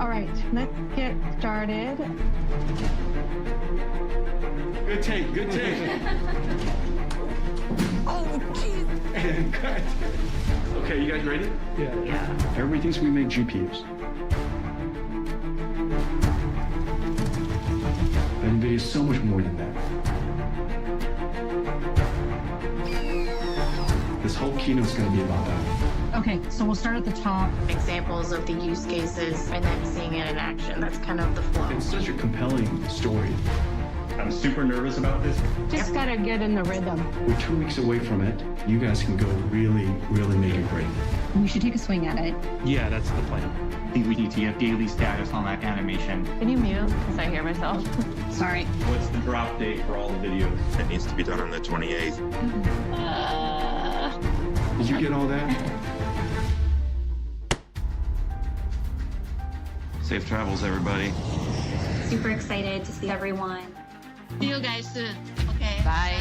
All right, let's get started. Good take, good take. Oh, jeez. And cut. Okay, you guys ready? Yeah. Everybody thinks we make GPUs. NVIDIA is so much more than that. This whole keynote is going to be about that. Okay, so we'll start at the top. Examples of the use cases and then seeing it in action. That's kind of the flow. It's such a compelling story. I'm super nervous about this. Just gotta get in the rhythm. We're 2 weeks away from it. You guys can go really, really make it great. We should take a swing at it. Yeah, that's the plan. I think we need to get daily status on that animation. Can you mute? Because I hear myself. Sorry. What's the drop date for all the videos? It needs to be done on the 28th. Did you get all that? Safe travels, everybody. Super excited to see everyone. See you guys soon. Okay. Bye.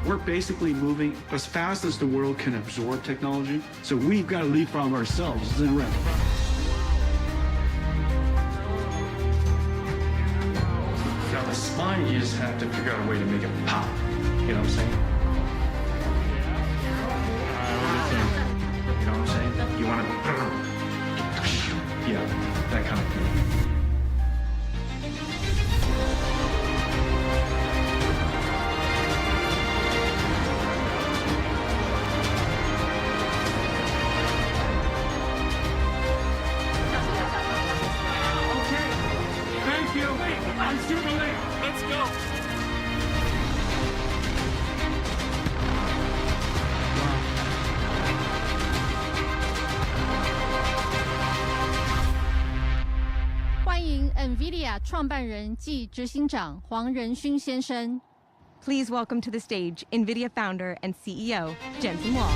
We're basically moving as fast as the world can absorb technology. So we've got to leapfrog ourselves. Isn't it right? Now the spine, you just have to figure out a way to make it pop. You know what I'm saying? You know what I'm saying? You want to... Yeah, that kind of thing. Thank you. I'm super late. Let's go.欢迎 NVIDIA 创办人暨执行长黄仁勋先生。 Please welcome to the stage NVIDIA founder and CEO, Jensen Huang.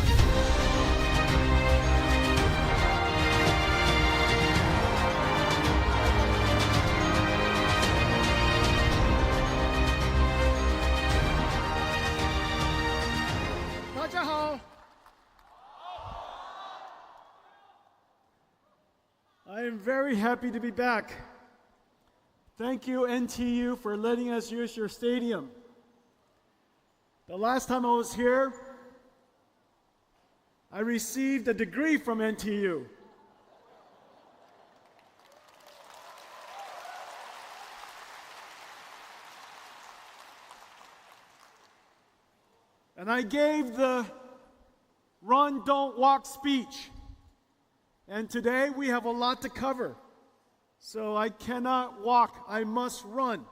I am very happy to be back. Thank you, NTU, for letting us use your stadium. The last time I was here, I received a degree from NTU. And I gave the run, don't walk speech. And today we have a lot to cover. So I cannot walk, I must run.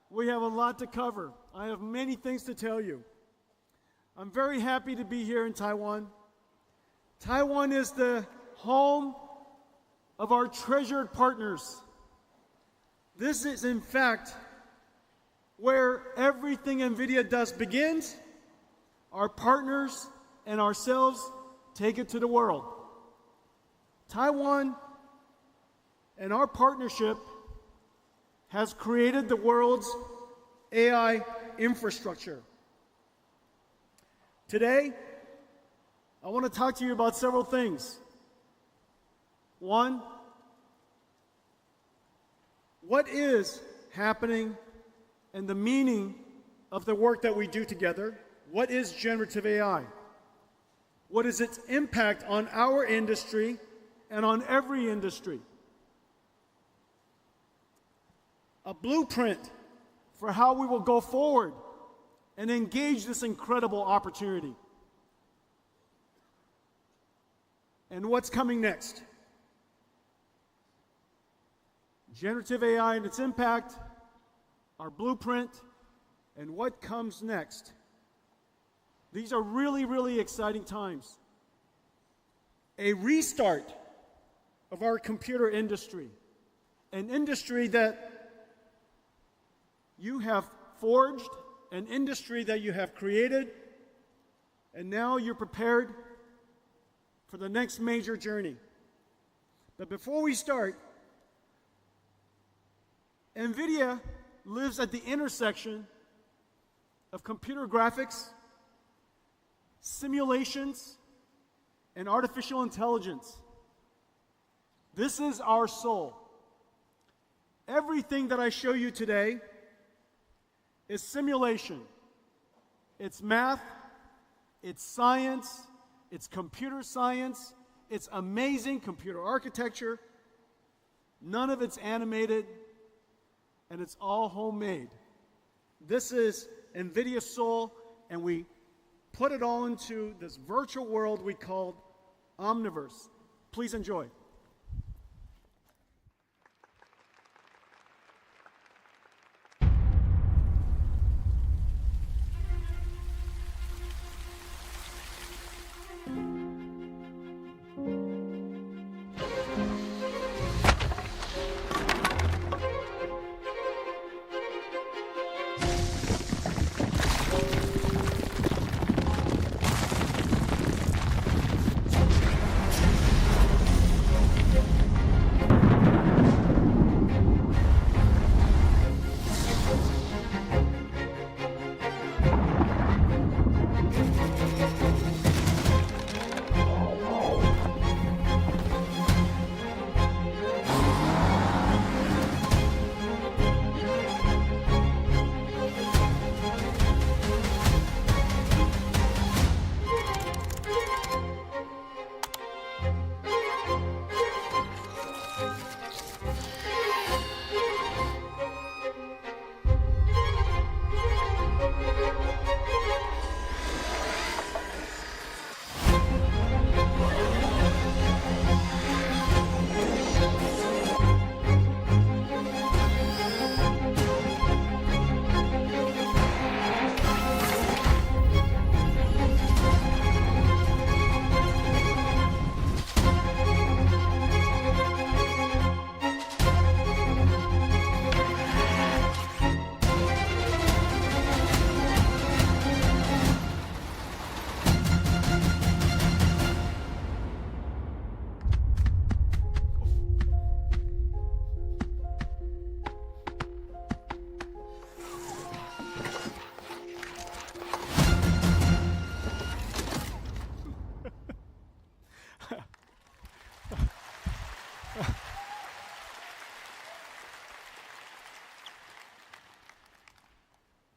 We have a lot to cover. I have many things to tell you. I'm very happy to be here in Taiwan. Taiwan is the home of our treasured partners. This is, in fact, where everything NVIDIA does begins. Our partners and ourselves take it to the world. Taiwan and our partnership has created the world's AI infrastructure. Today, I want to talk to you about several things. One, what is happening and the meaning of the work that we do together? What is generative AI? What is its impact on our industry and on every industry? A blueprint for how we will go forward and engage this incredible opportunity. And what's coming next? Generative AI and its impact, our blueprint, and what comes next. These are really, really exciting times. A restart of our computer industry, an industry that you have forged, an industry that you have created, and now you're prepared for the next major journey. But before we start, NVIDIA lives at the intersection of computer graphics, simulations, and artificial intelligence. This is our soul. Everything that I show you today is simulation. It's math, it's science, it's computer science, it's amazing computer architecture. None of it's animated, and it's all homemade. This is NVIDIA Soul, and we put it all into this virtual world we called Omniverse. Please enjoy.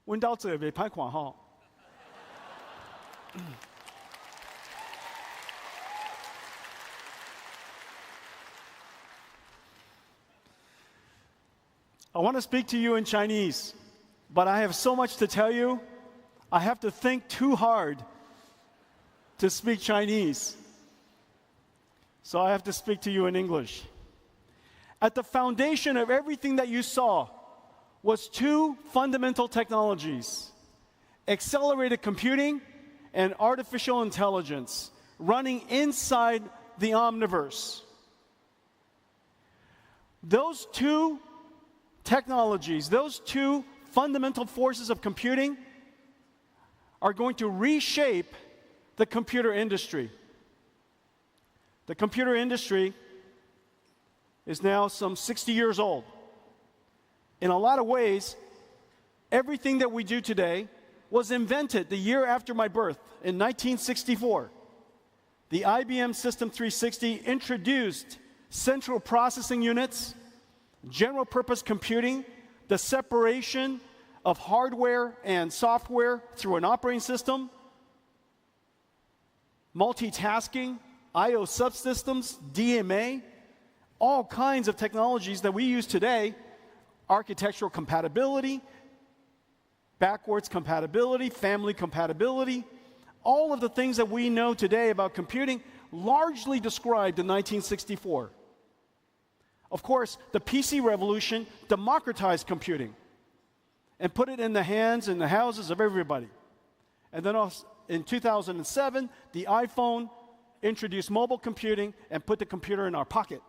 When到这袂歹看吼。I want to speak to you in Chinese, but I have so much to tell you, I have to think too hard to speak Chinese. So I have to speak to you in English. At the foundation of everything that you saw was two fundamental technologies: accelerated computing and artificial intelligence running inside the Omniverse. Those two technologies, those two fundamental forces of computing are going to reshape the computer industry. The computer industry is now some 60 years old. In a lot of ways, everything that we do today was invented the year after my birth, in 1964. The IBM System 360 introduced central processing units, general purpose computing, the separation of hardware and software through an operating system, multitasking, I/O subsystems, DMA, all kinds of technologies that we use today, architectural compatibility, backwards compatibility, family compatibility, all of the things that we know today about computing largely described in 1964. Of course, the PC revolution democratized computing and put it in the hands and the houses of everybody. And then in 2007, the iPhone introduced mobile computing and put the computer in our pocket.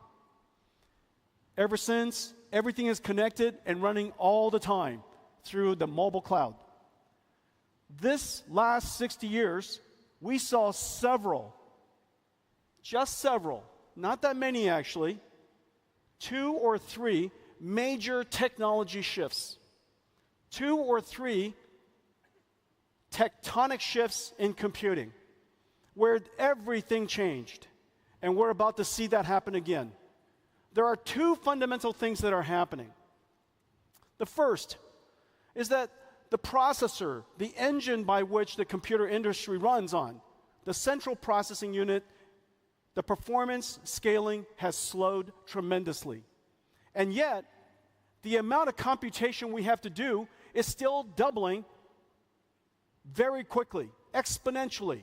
Ever since, everything is connected and running all the time through the mobile cloud. This last 60 years, we saw several, just several, not that many actually, 2 or 3 major technology shifts. 2 or 3 tectonic shifts in computing, where everything changed. And we're about to see that happen again. there are two fundamental things that are happening. The first is that the processor, the engine by which the computer industry runs on, the central processing unit, the performance scaling has slowed tremendously. And yet, the amount of computation we have to do is still doubling very quickly, exponentially.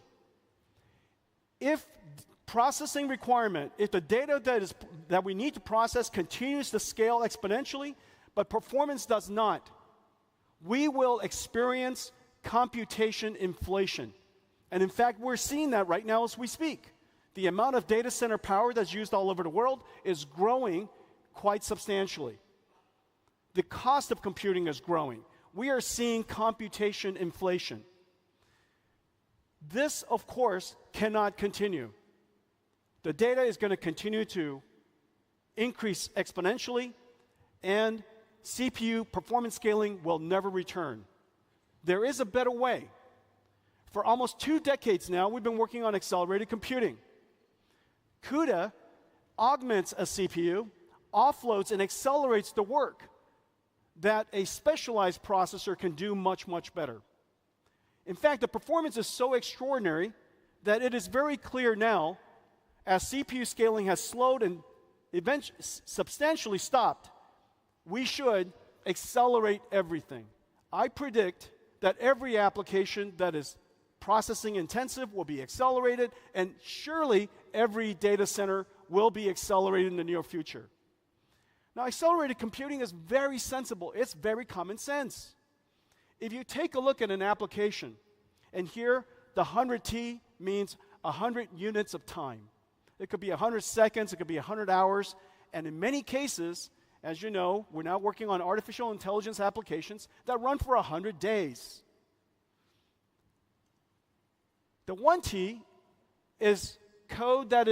If processing requirement, if the data that we need to process continues to scale exponentially, but performance does not, we will experience computation inflation. And in fact, we're seeing that right now as we speak. The amount of data center power that's used all over the world is growing quite substantially. The cost of computing is growing. We are seeing computation inflation. This, of course, cannot continue. The data is going to continue to increase exponentially, and CPU performance scaling will never return. There is a better way. For almost 2 decades now, we've been working on accelerated computing. CUDA augments a CPU, offloads and accelerates the work that a specialized processor can do much, much better. In fact, the performance is so extraordinary that it is very clear now, as CPU scaling has slowed and eventually substantially stopped, we should accelerate everything. I predict that every application that is processing intensive will be accelerated, and surely every data center will be accelerated in the near future. Now, accelerated computing is very sensible. It's very common sense. If you take a look at an application, and here the 100T means 100 units of time. It could be 100 seconds, it could be 100 hours, and in many cases, as you know, we're now working on artificial intelligence applications that run for 100 days. The 1T is code that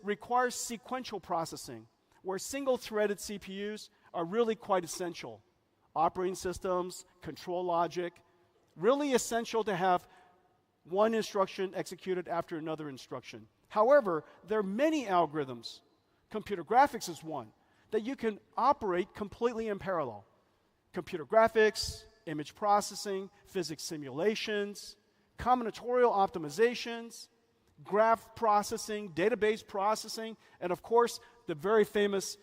requires sequential processing, where single-threaded CPUs are really quite essential. Operating systems, control logic, really essential to have one instruction executed after another instruction. However, there are many algorithms, computer graphics is one, that you can operate completely in parallel. Computer graphics, image processing, physics simulations, combinatorial optimizations, graph processing, database processing, and of course, the very famous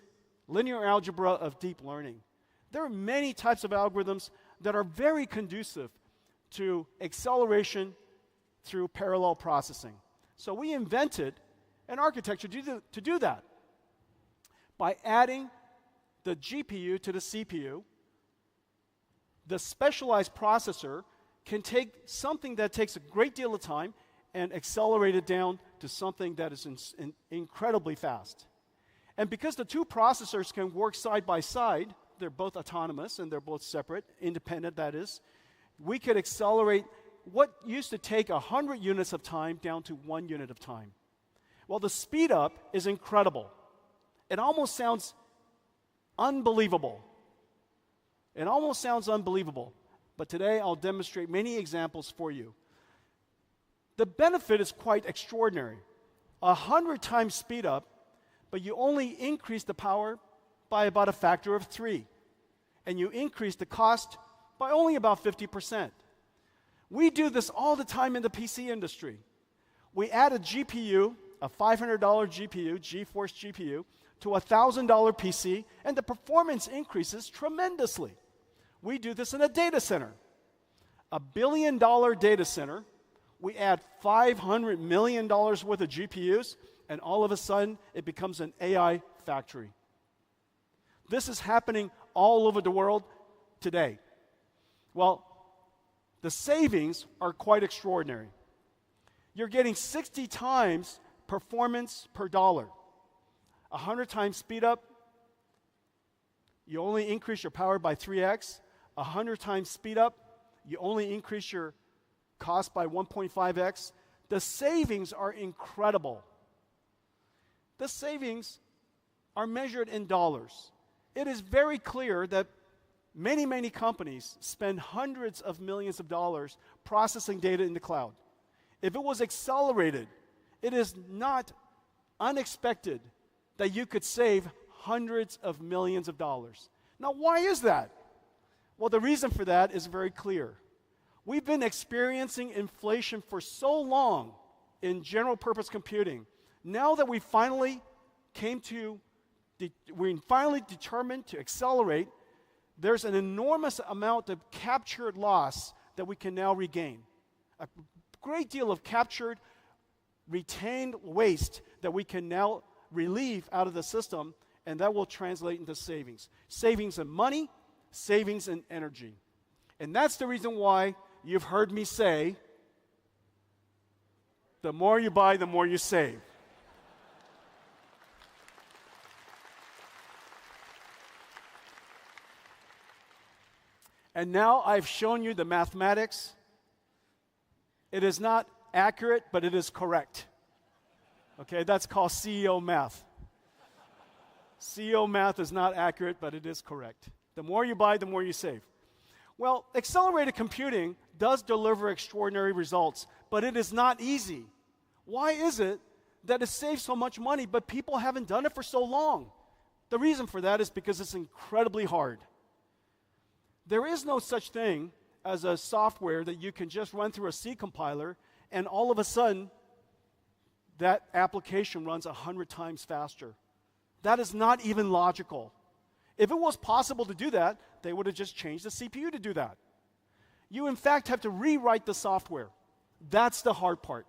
linear algebra of deep learning. There are many types of algorithms that are very conducive to acceleration through parallel processing. So we invented an architecture to do that. By adding the GPU to the CPU, the specialized processor can take something that takes a great deal of time and accelerate it down to something that is incredibly fast. And because the two processors can work side by side, they're both autonomous and they're both separate, independent that is, we could accelerate what used to take 100 units of time down to 1 unit of time. Well, the speed up is incredible. It almost sounds unbelievable. It almost sounds unbelievable. But today I'll demonstrate many examples for you. The benefit is quite extraordinary. 100 times speed up, but you only increase the power by about a factor of 3. And you increase the cost by only about 50%. We do this all the time in the PC industry. We add a GPU, a $500 GPU, GeForce GPU, to a $1,000 PC, and the performance increases tremendously. We do this in a data center. A $1 billion data center, we add $500 million worth of GPUs, and all of a sudden, it becomes an AI factory. This is happening all over the world today. Well, the savings are quite extraordinary. You're getting 60 times performance per dollar. 100 times speed up, you only increase your power by 3x. 100 times speed up, you only increase your cost by 1.5x. The savings are incredible. The savings are measured in dollars. It is very clear that many, many companies spend hundreds of millions of dollars processing data in the cloud. If it was accelerated, it is not unexpected that you could save hundreds of millions of dollars. Now, why is that? Well, the reason for that is very clear. We've been experiencing inflation for so long in general purpose computing. Now that we finally determined to accelerate, there's an enormous amount of captured loss that we can now regain. A great deal of captured, retained waste that we can now relieve out of the system, and that will translate into savings. Savings in money, savings in energy. And that's the reason why you've heard me say, the more you buy, the more you save. And now I've shown you the mathematics. It is not accurate, but it is correct. Okay, that's called CEO math. CEO math is not accurate, but it is correct. The more you buy, the more you save. Well, accelerated computing does deliver extraordinary results, but it is not easy. Why is it that it saves so much money, but people haven't done it for so long? The reason for that is because it's incredibly hard. There is no such thing as a software that you can just run through a C compiler and all of a sudden that application runs 100 times faster. That is not even logical. If it was possible to do that, they would have just changed the CPU to do that. You, in fact, have to rewrite the software. That's the hard part.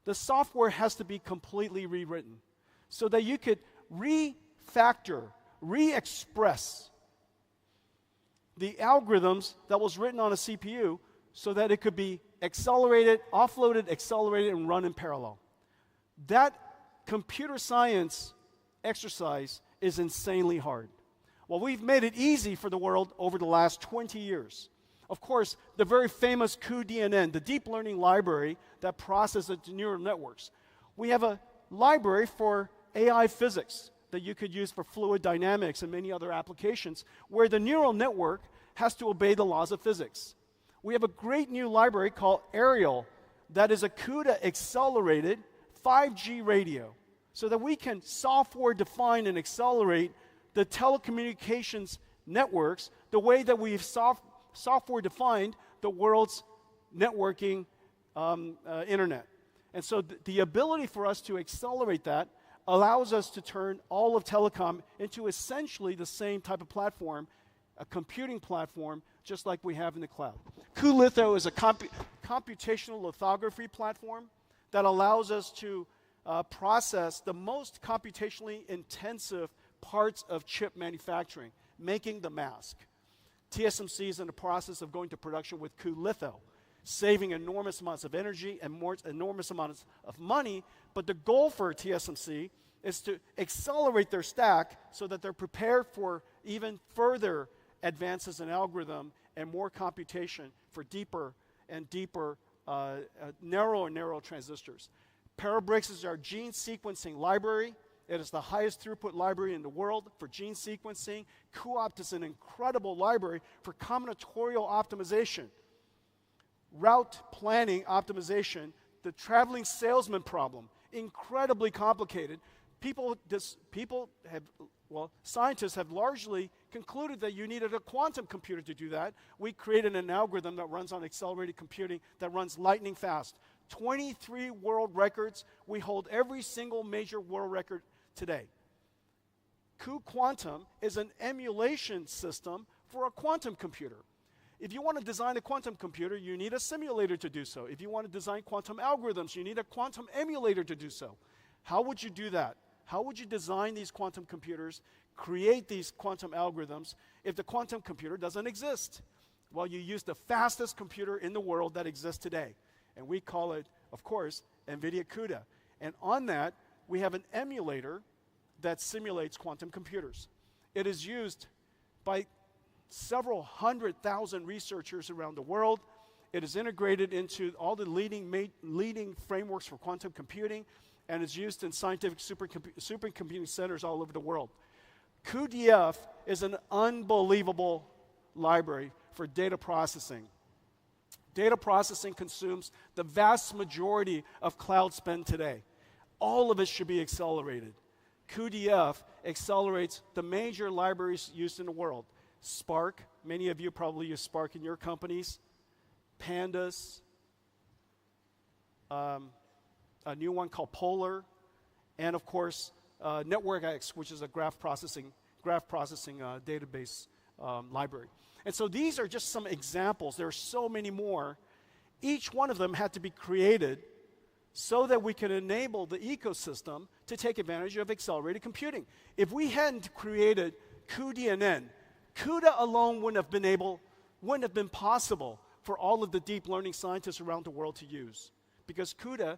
The software has to be completely rewritten so that you could refactor, re-express the algorithms that was written on a CPU so that it could be accelerated, offloaded, accelerated, and run in parallel. That computer science exercise is insanely hard. Well, we've made it easy for the world over the last 20 years. Of course, the very famous cuDNN, the deep learning library that processes neural networks. We have a library for AI physics that you could use for fluid dynamics and many other applications where the neural network has to obey the laws of physics. We have a great new library called Ariel that is a CUDA-accelerated 5G radio so that we can software define and accelerate the telecommunications networks the way that we've software defined the world's networking internet. And so the ability for us to accelerate that allows us to turn all of telecom into essentially the same type of platform, a computing platform, just like we have in the cloud. cuLitho is a computational lithography platform that allows us to process the most computationally intensive parts of chip manufacturing, making the mask. TSMC is in the process of going to production with cuLitho, saving enormous amounts of energy and enormous amounts of money, but the goal for TSMC is to accelerate their stack so that they're prepared for even further advances in algorithm and more computation for deeper and deeper, narrow and narrow transistors. Parabricks is our gene sequencing library. It is the highest throughput library in the world for gene sequencing. cuOpt is an incredible library for combinatorial optimization, route planning optimization, the traveling salesman problem, incredibly complicated. Scientists have largely concluded that you needed a quantum computer to do that. We created an algorithm that runs on accelerated computing that runs lightning fast. 23 world records. We hold every single major world record today. cuQuantum is an emulation system for a quantum computer. If you want to design a quantum computer, you need a simulator to do so. If you want to design quantum algorithms, you need a quantum emulator to do so. How would you do that? How would you design these quantum computers, create these quantum algorithms, if the quantum computer doesn't exist? Well, you use the fastest computer in the world that exists today. And we call it, of course, NVIDIA CUDA. And on that, we have an emulator that simulates quantum computers. It is used by several 100,000 researchers around the world. It is integrated into all the leading frameworks for quantum computing, and is used in scientific supercomputing centers all over the world. cuDF is an unbelievable library for data processing. Data processing consumes the vast majority of cloud spend today. All of it should be accelerated. cuDF accelerates the major libraries used in the world. Spark, many of you probably use Spark in your companies. Pandas, a new one called Polar, and of course, NetworkX, which is a graph processing database library. And so these are just some examples. There are so many more. Each one of them had to be created so that we could enable the ecosystem to take advantage of accelerated computing. If we hadn't created cuDNN, CUDA alone wouldn't have been possible for all of the deep learning scientists around the world to use. Because CUDA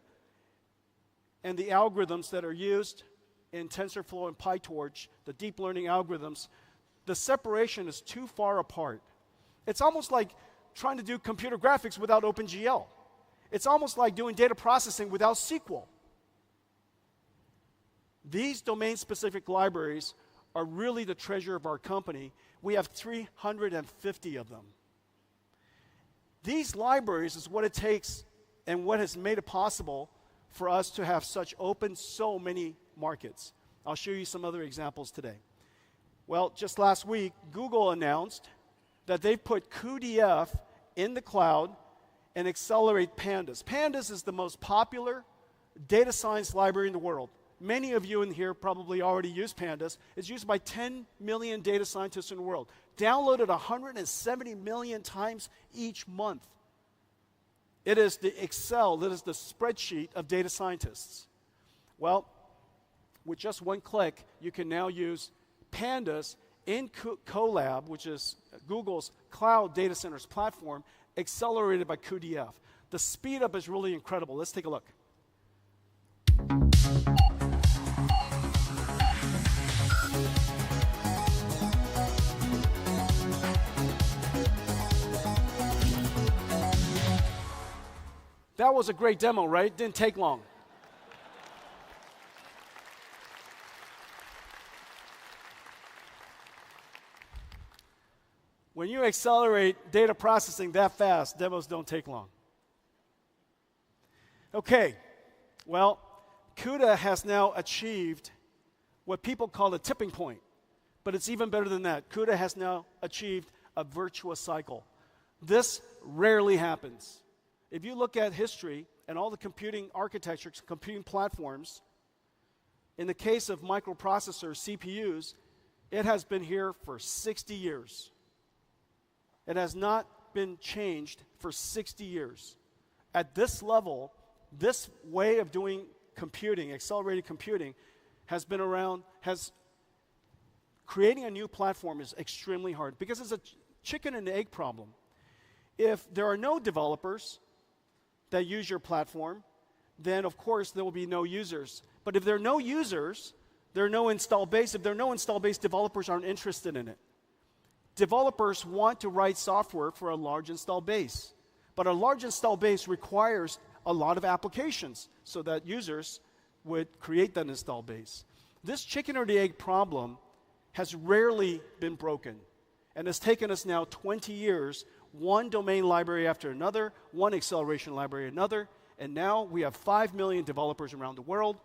and the algorithms that are used in TensorFlow and PyTorch, the deep learning algorithms, the separation is too far apart. It's almost like trying to do computer graphics without OpenGL. It's almost like doing data processing without SQL. These domain-specific libraries are really the treasure of our company. We have 350 of them. These libraries is what it takes and what has made it possible for us to have such open so many markets. I'll show you some other examples today. Well, just last week, Google announced that they've put cuDF in the cloud and accelerate Pandas. Pandas is the most popular data science library in the world. Many of you in here probably already use Pandas. It's used by 10 million data scientists in the world. Downloaded 170 million times each month. It is the Excel, it is the spreadsheet of data scientists. Well, with just one click, you can now use Pandas in Colab, which is Google's cloud data centers platform, accelerated by cuDF. The speed up is really incredible. Let's take a look. That was a great demo, right? Didn't take long. When you accelerate data processing that fast, demos don't take long. Okay, well, CUDA has now achieved what people call a tipping point, but it's even better than that. CUDA has now achieved a virtuous cycle. This rarely happens. If you look at history and all the computing architectures, computing platforms, in the case of microprocessors, CPUs, it has been here for 60 years. It has not been changed for 60 years. At this level, this way of doing computing, accelerated computing, has been around, creating a new platform is extremely hard because it's a chicken and egg problem. If there are no developers that use your platform, then of course there will be no users. But if there are no users, there are no install base. If there are no install base, developers aren't interested in it. Developers want to write software for a large install base. But a large install base requires a lot of applications so that users would create that install base. This chicken or the egg problem has rarely been broken. And it's taken us now 20 years, one domain library after another, one acceleration library another, and now we have 5 million developers around the world.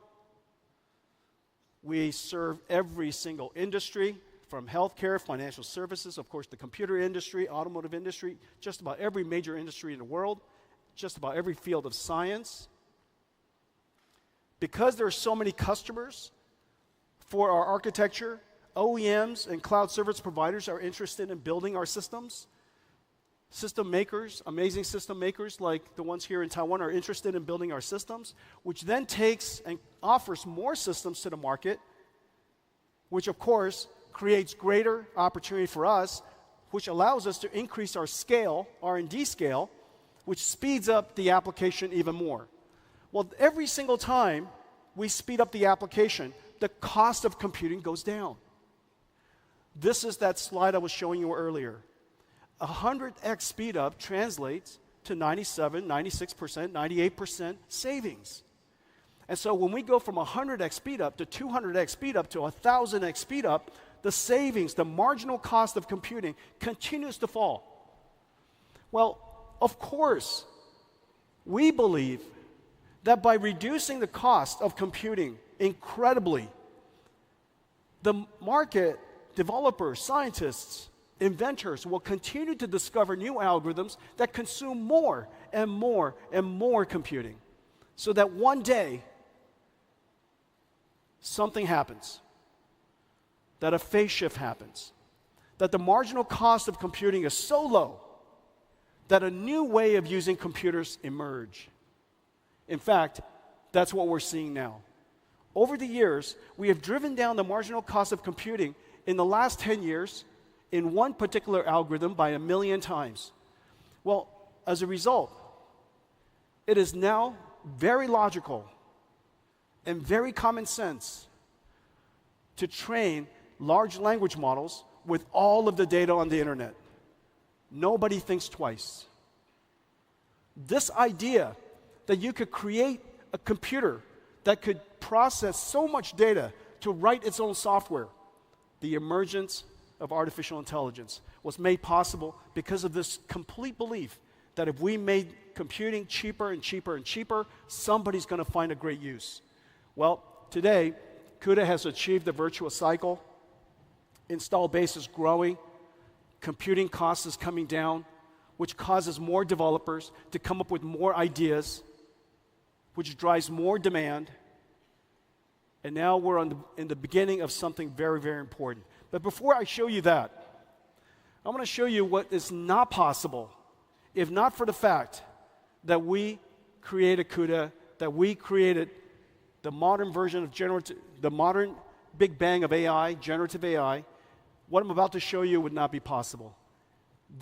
We serve every single industry, from healthcare, financial services, of course the computer industry, automotive industry, just about every major industry in the world, just about every field of science. Because there are so many customers for our architecture, OEMs and cloud service providers are interested in building our systems. System makers, amazing system makers like the ones here in Taiwan are interested in building our systems, which then takes and offers more systems to the market, which of course creates greater opportunity for us, which allows us to increase our scale, R&D scale, which speeds up the application even more. Well, every single time we speed up the application, the cost of computing goes down. This is that slide I was showing you earlier. 100x speed up translates to 97, 96%, 98% savings. And so when we go from 100x speed up to 200x speed up to 1,000x speed up, the savings, the marginal cost of computing continues to fall. Well, of course, we believe that by reducing the cost of computing incredibly, the market, developers, scientists, inventors will continue to discover new algorithms that consume more and more and more computing, so that one day something happens, that a phase shift happens, that the marginal cost of computing is so low that a new way of using computers emerge. In fact, that's what we're seeing now. Over the years, we have driven down the marginal cost of computing in the last 10 years in one particular algorithm by 1 million times. Well, as a result, it is now very logical and very common sense to train large language models with all of the data on the internet. Nobody thinks twice. This idea that you could create a computer that could process so much data to write its own software, the emergence of artificial intelligence was made possible because of this complete belief that if we made computing cheaper and cheaper and cheaper, somebody's going to find a great use. Well, today, CUDA has achieved the virtuous cycle. Install base is growing. Computing cost is coming down, which causes more developers to come up with more ideas, which drives more demand. And now we're in the beginning of something very, very important. But before I show you that, I want to show you what is not possible if not for the fact that we created CUDA, that we created the modern version of the modern big bang of AI, generative AI. What I'm about to show you would not be possible.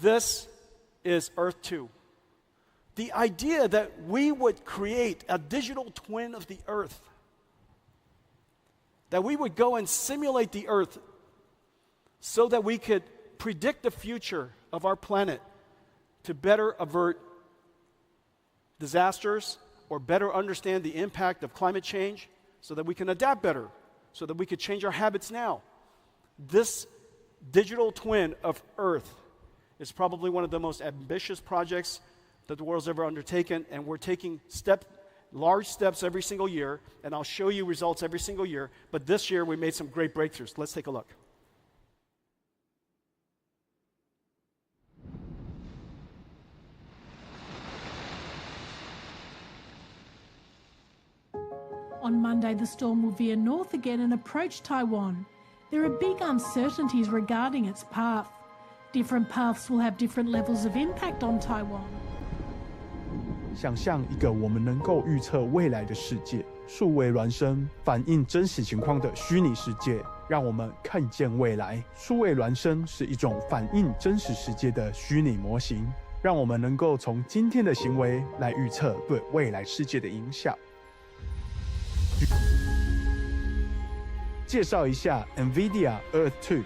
This is Earth 2. The idea that we would create a digital twin of the Earth, that we would go and simulate the Earth so that we could predict the future of our planet to better avert disasters or better understand the impact of climate change so that we can adapt better, so that we could change our habits now. This digital twin of Earth is probably one of the most ambitious projects that the world's ever undertaken, and we're taking large steps every single year, and I'll show you results every single year, but this year we made some great breakthroughs. Let's take a look. On Monday, the storm will veer north again and approach Taiwan. There are big uncertainties regarding its path. Different paths will have different levels of impact on Taiwan. 想象一个我们能够预测未来的世界，数位孪生反映真实情况的虚拟世界，让我们看见未来。数位孪生是一种反映真实世界的虚拟模型，让我们能够从今天的行为来预测对未来世界的影响。介绍一下 NVidia Earth 2，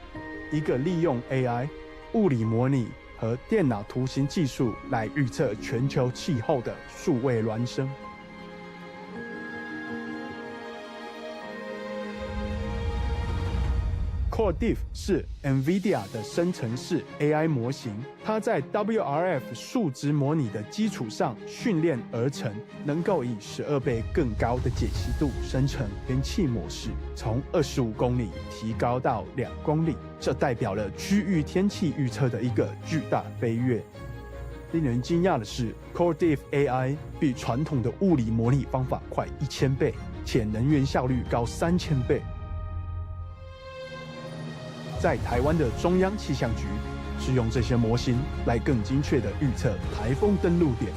一个利用 AI、物理模拟和电脑图形技术来预测全球气候的数位孪生。CoreDiff 是 NVIDIA 的生成式 AI 模型，它在 WRF 数值模拟的基础上训练而成，能够以12倍更高的解析度生成天气模式，从25公里提高到2公里，这代表了区域天气预测的一个巨大飞跃。令人惊讶的是 ，CoreDiff AI 比传统的物理模拟方法快1000倍，且能源效率高3000倍。在台湾的中央气象局是用这些模型来更精确地预测台风登陆点，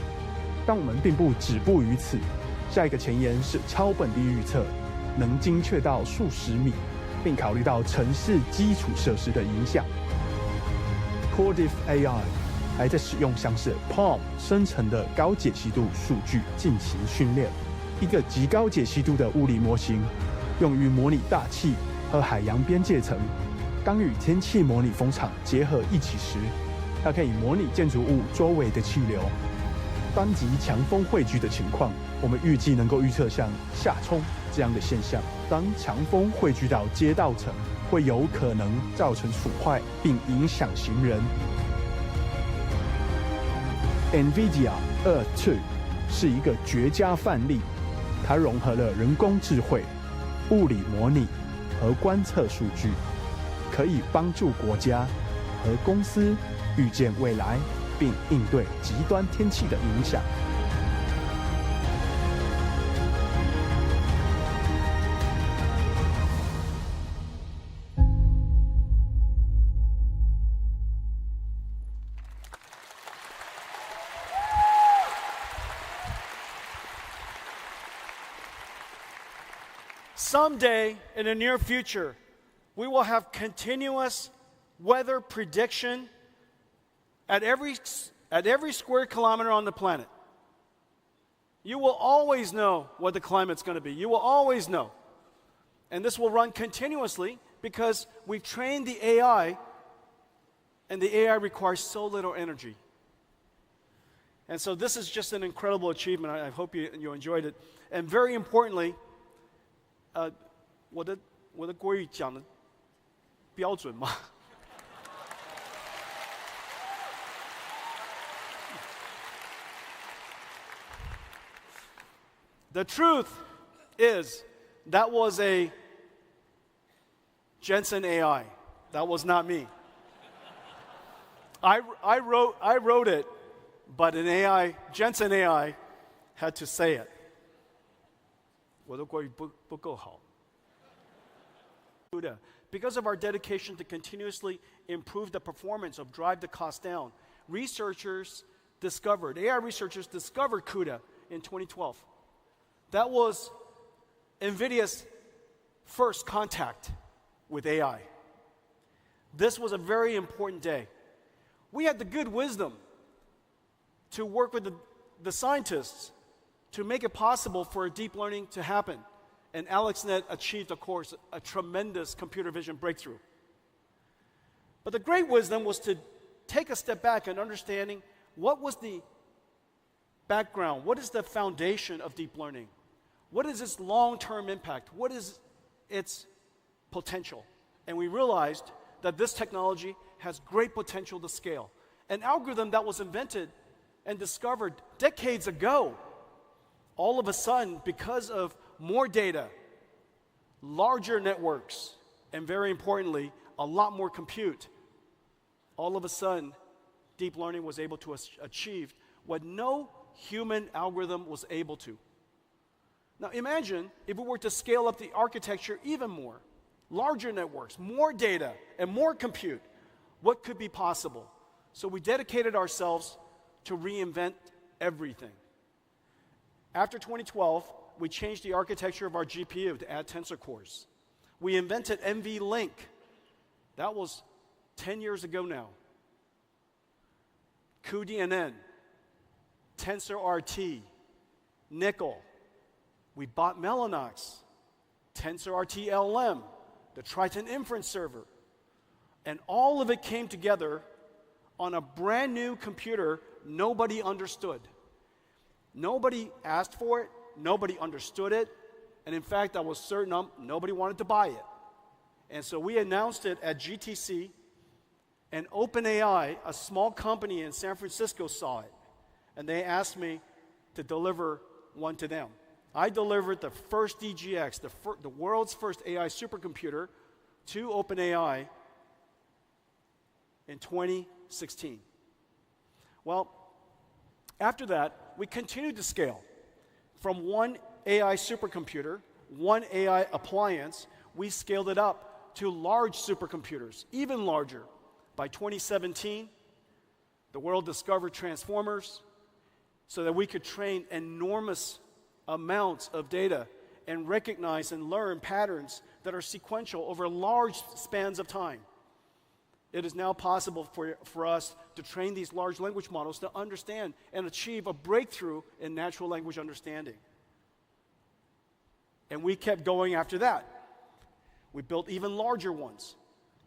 但我们并不止步于此。下一个前沿是超本地预测，能精确到数十米，并考虑到城市基础设施的影响。CoreDiff AI 还在使用像是 Palm 生成的高解析度数据进行训练，一个极高解析度的物理模型，用于模拟大气和海洋边界层。当与天气模拟风场结合一起时，它可以模拟建筑物周围的气流。单极强风汇聚的情况，我们预计能够预测像下冲这样的现象。当强风汇聚到街道层，会有可能造成损坏并影响行人。NVIDIA Earth 2是一个绝佳范例，它融合了人工智慧、物理模拟和观测数据，可以帮助国家和公司预见未来，并应对极端天气的影响。Someday in the near future, we will have continuous weather prediction at every square kilometer on the planet. You will always know what the climate's going to be. You will always know. And this will run continuously because we've trained the AI, and the AI requires so little energy. And so this is just an incredible achievement. I hope you enjoyed it. And very importantly, 我的国语讲的标准吗？ The truth is, that was a Jensen AI. That was not me. I wrote it, but an AI, Jensen AI, had to say it. 我的国语不够好。 Because of our dedication to continuously improve the performance of drive the cost down, AI researchers discovered CUDA in 2012. That was NVIDIA's first contact with AI. This was a very important day. We had the good wisdom to work with the scientists to make it possible for deep learning to happen. And AlexNet achieved, of course, a tremendous computer vision breakthrough. But the great wisdom was to take a step back and understanding what was the background, what is the foundation of deep learning? What is its long-term impact? What is its potential? And we realized that this technology has great potential to scale. An algorithm that was invented and discovered decades ago, all of a sudden, because of more data, larger networks, and very importantly, a lot more compute, all of a sudden, deep learning was able to achieve what no human algorithm was able to. Now imagine if we were to scale up the architecture even more, larger networks, more data, and more compute, what could be possible? So we dedicated ourselves to reinvent everything. After 2012, we changed the architecture of our GPU to add tensor cores. We invented NVLink. That was 10 years ago now. cuDNN, TensorRT, Nickel. We bought Mellanox, TensorRT LM, the Triton inference server. And all of it came together on a brand new computer nobody understood. Nobody asked for it. Nobody understood it. And in fact, I was certain nobody wanted to buy it. And so we announced it at GTC, and OpenAI, a small company in San Francisco, saw it. And they asked me to deliver one to them. I delivered the first DGX, the world's first AI supercomputer, to OpenAI in 2016. Well, after that, we continued to scale. From one AI supercomputer, one AI appliance, we scaled it up to large supercomputers, even larger. By 2017, the world discovered transformers so that we could train enormous amounts of data and recognize and learn patterns that are sequential over large spans of time. It is now possible for us to train these large language models to understand and achieve a breakthrough in natural language understanding. And we kept going after that. We built even larger ones.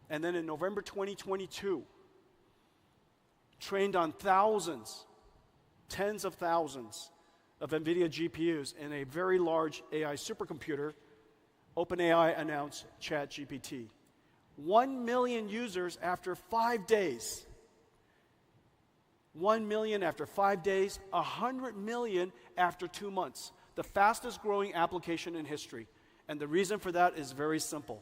And then in November 2022, trained on thousands, tens of thousands of NVIDIA GPUs in a very large AI supercomputer, OpenAI announced ChatGPT. 1 million users after 5 days. 1 million after 5 days, 100 million after 2 months. The fastest growing application in history. And the reason for that is very simple.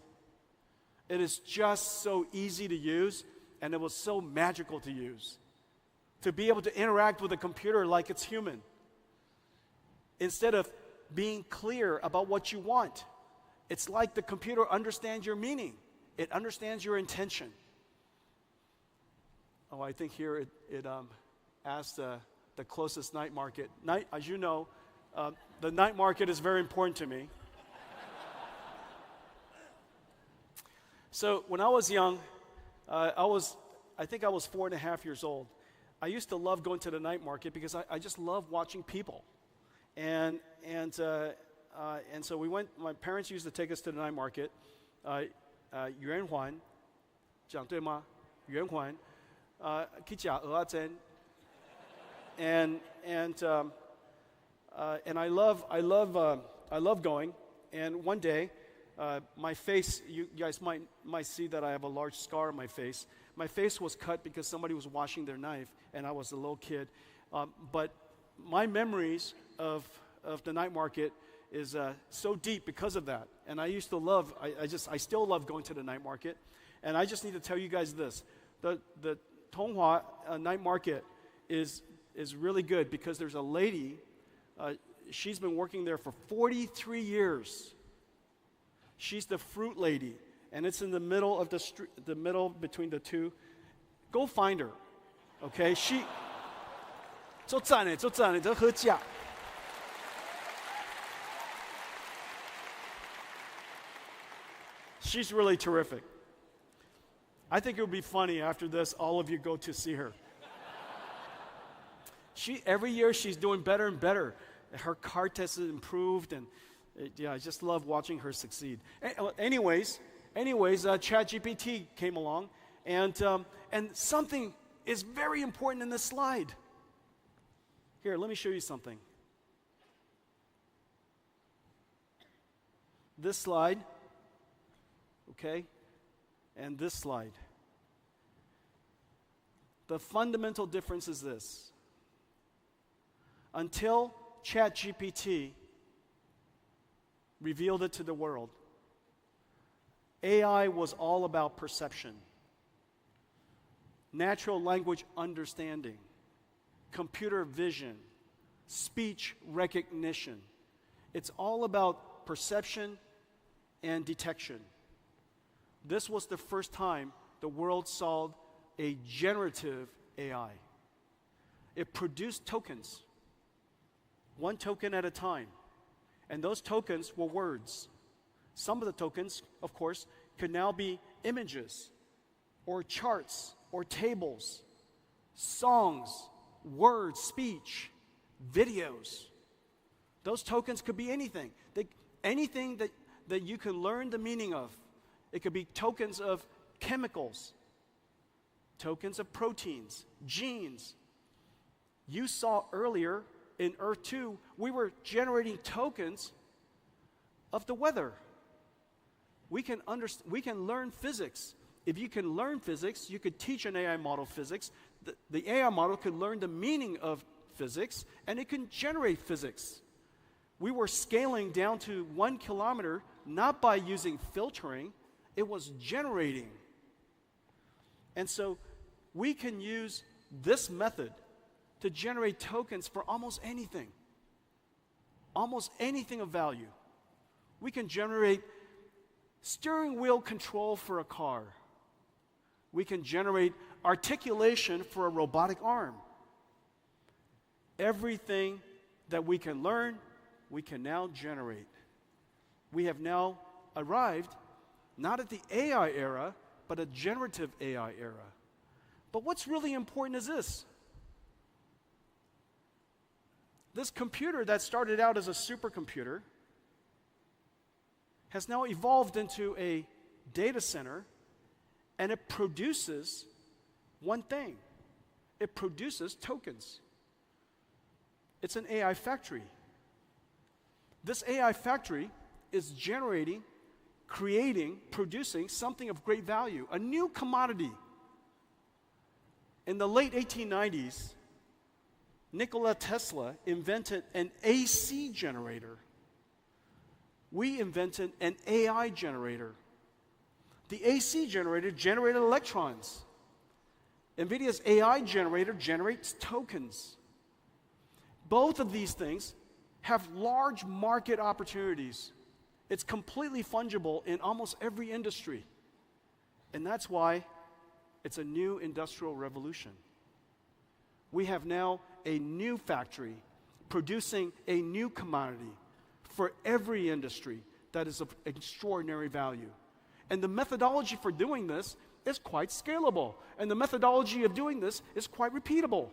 It is just so easy to use, and it was so magical to use. To be able to interact with a computer like it's human. Instead of being clear about what you want, it's like the computer understands your meaning. It understands your intention. Oh, I think here it asked the closest night market. As you know, the night market is very important to me. So when I was young, I think I was 4.5 years old. I used to love going to the night market because I just love watching people. And so we went, my parents used to take us to the night market. 圆环, 讲对吗? 圆环, 去吃蚵仔煎. And I love going. And one day, my face, you guys might see that I have a large scar on my face. My face was cut because somebody was washing their knife, and I was a little kid. But my memories of the night market is so deep because of that. And I used to love, I still love going to the night market. And I just need to tell you guys this. The Tonghua night market is really good because there's a lady, she's been working there for 43 years. She's the fruit lady, and it's in the middle of the street, the middle between the two. Go find her, okay? She, 做赞的，在喝价。She's really terrific. I think it would be funny after this, all of you go to see her. Every year she's doing better and better. Her car test has improved, and I just love watching her succeed. Anyways, ChatGPT came along, and something is very important in this slide. Here, let me show you something. This slide, okay, and this slide. The fundamental difference is this. Until ChatGPT revealed it to the world, AI was all about perception, natural language understanding, computer vision, speech recognition. It's all about perception and detection. This was the first time the world saw a generative AI. It produced tokens, one token at a time. And those tokens were words. Some of the tokens, of course, could now be images, or charts, or tables, songs, words, speech, videos. Those tokens could be anything. Anything that you could learn the meaning of. It could be tokens of chemicals, tokens of proteins, genes. You saw earlier in Earth 2, we were generating tokens of the weather. We can learn physics. If you can learn physics, you could teach an AI model physics. The AI model could learn the meaning of physics, and it can generate physics. We were scaling down to 1 kilometer, not by using filtering, it was generating. And so we can use this method to generate tokens for almost anything of value. We can generate steering wheel control for a car. We can generate articulation for a robotic arm. Everything that we can learn, we can now generate. We have now arrived not at the AI era, but a generative AI era. But what's really important is this. This computer that started out as a supercomputer has now evolved into a data center, and it produces one thing. It produces tokens. It's an AI factory. This AI factory is generating, creating, producing something of great value, a new commodity. In the late 1890s, Nikola Tesla invented an AC generator. We invented an AI generator. The AC generator generated electrons. NVIDIA's AI generator generates tokens. Both of these things have large market opportunities. It's completely fungible in almost every industry. And that's why it's a new industrial revolution. We have now a new factory producing a new commodity for every industry that is of extraordinary value. And the methodology for doing this is quite scalable. And the methodology of doing this is quite repeatable.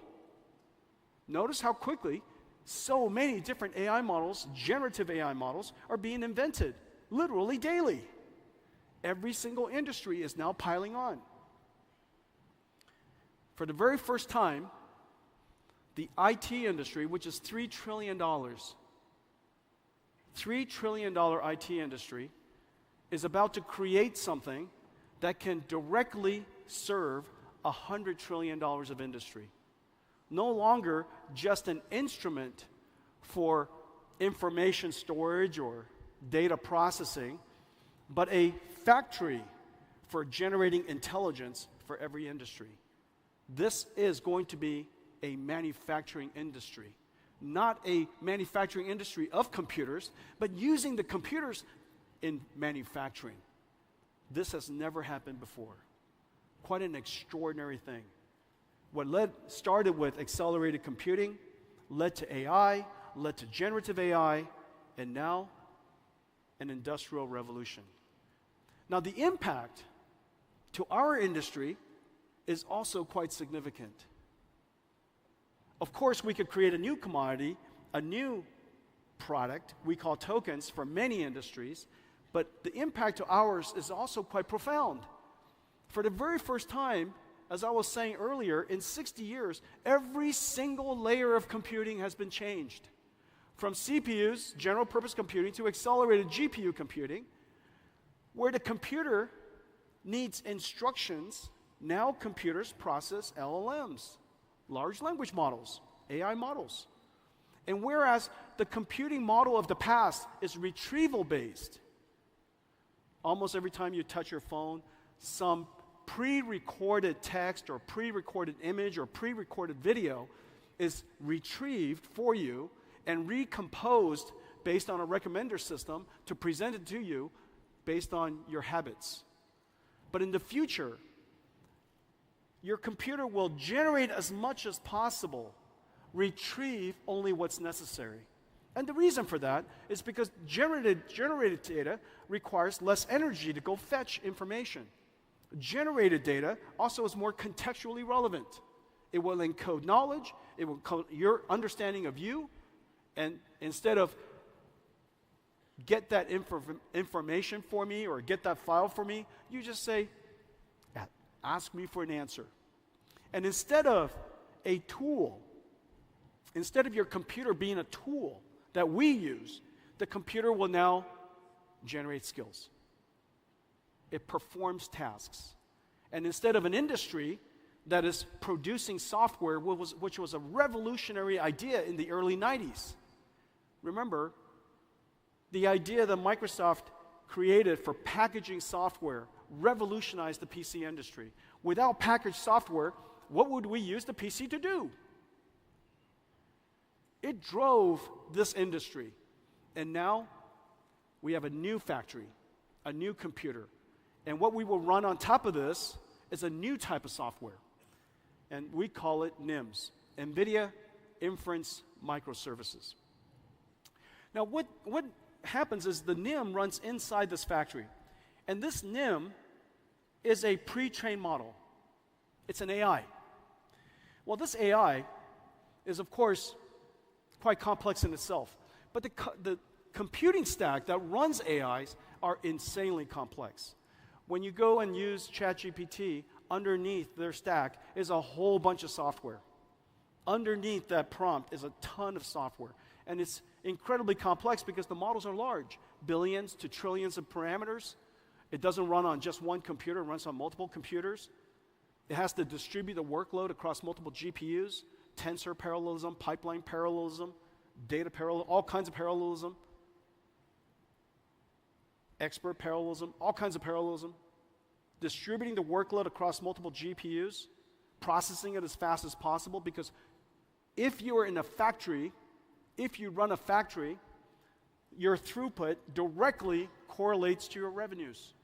Notice how quickly so many different AI models, generative AI models, are being invented, literally daily. Every single industry is now piling on. For the very first time, the IT industry, which is $3 trillion, $3 trillion IT industry, is about to create something that can directly serve $100 trillion of industry. No longer just an instrument for information storage or data processing, but a factory for generating intelligence for every industry. This is going to be a manufacturing industry, not a manufacturing industry of computers, but using the computers in manufacturing. This has never happened before. Quite an extraordinary thing. What started with accelerated computing, led to AI, led to generative AI, and now an industrial revolution. Now, the impact to our industry is also quite significant. Of course, we could create a new commodity, a new product we call tokens for many industries, but the impact to ours is also quite profound. For the very first time, as I was saying earlier, in 60 years, every single layer of computing has been changed. From CPUs, general purpose computing, to accelerated GPU computing, where the computer needs instructions, now computers process LLMs, large language models, AI models. And whereas the computing model of the past is retrieval-based, almost every time you touch your phone, some pre-recorded text or pre-recorded image or pre-recorded video is retrieved for you and recomposed based on a recommender system to present it to you based on your habits. But in the future, your computer will generate as much as possible, retrieve only what's necessary. And the reason for that is because generated data requires less energy to go fetch information. Generated data also is more contextually relevant. It will encode knowledge, it will encode your understanding of you, and instead of get that information for me or get that file for me, you just say, ask me for an answer. And instead of a tool, instead of your computer being a tool that we use, the computer will now generate skills. It performs tasks. And instead of an industry that is producing software, which was a revolutionary idea in the early 90s. Remember, the idea that Microsoft created for packaging software revolutionized the PC industry. Without packaged software, what would we use the PC to do? It drove this industry. And now we have a new factory, a new computer. And what we will run on top of this is a new type of software. And we call it NIMS, NVIDIA Inference Microservices. Now, what happens is the NIM runs inside this factory. And this NIM is a pre-trained model. It's an AI. Well, this AI is, of course, quite complex in itself. But the computing stack that runs AIs are insanely complex. When you go and use ChatGPT, underneath their stack is a whole bunch of software. Underneath that prompt is a ton of software. And it's incredibly complex because the models are large, billions to trillions of parameters. It doesn't run on just one computer, it runs on multiple computers. It has to distribute the workload across multiple GPUs, tensor parallelism, pipeline parallelism, data parallelism, all kinds of parallelism, expert parallelism, all kinds of parallelism. distributing the workload across multiple GPUs, processing it as fast as possible, because if you are in a factory, if you run a factory, your throughput directly correlates to your revenues.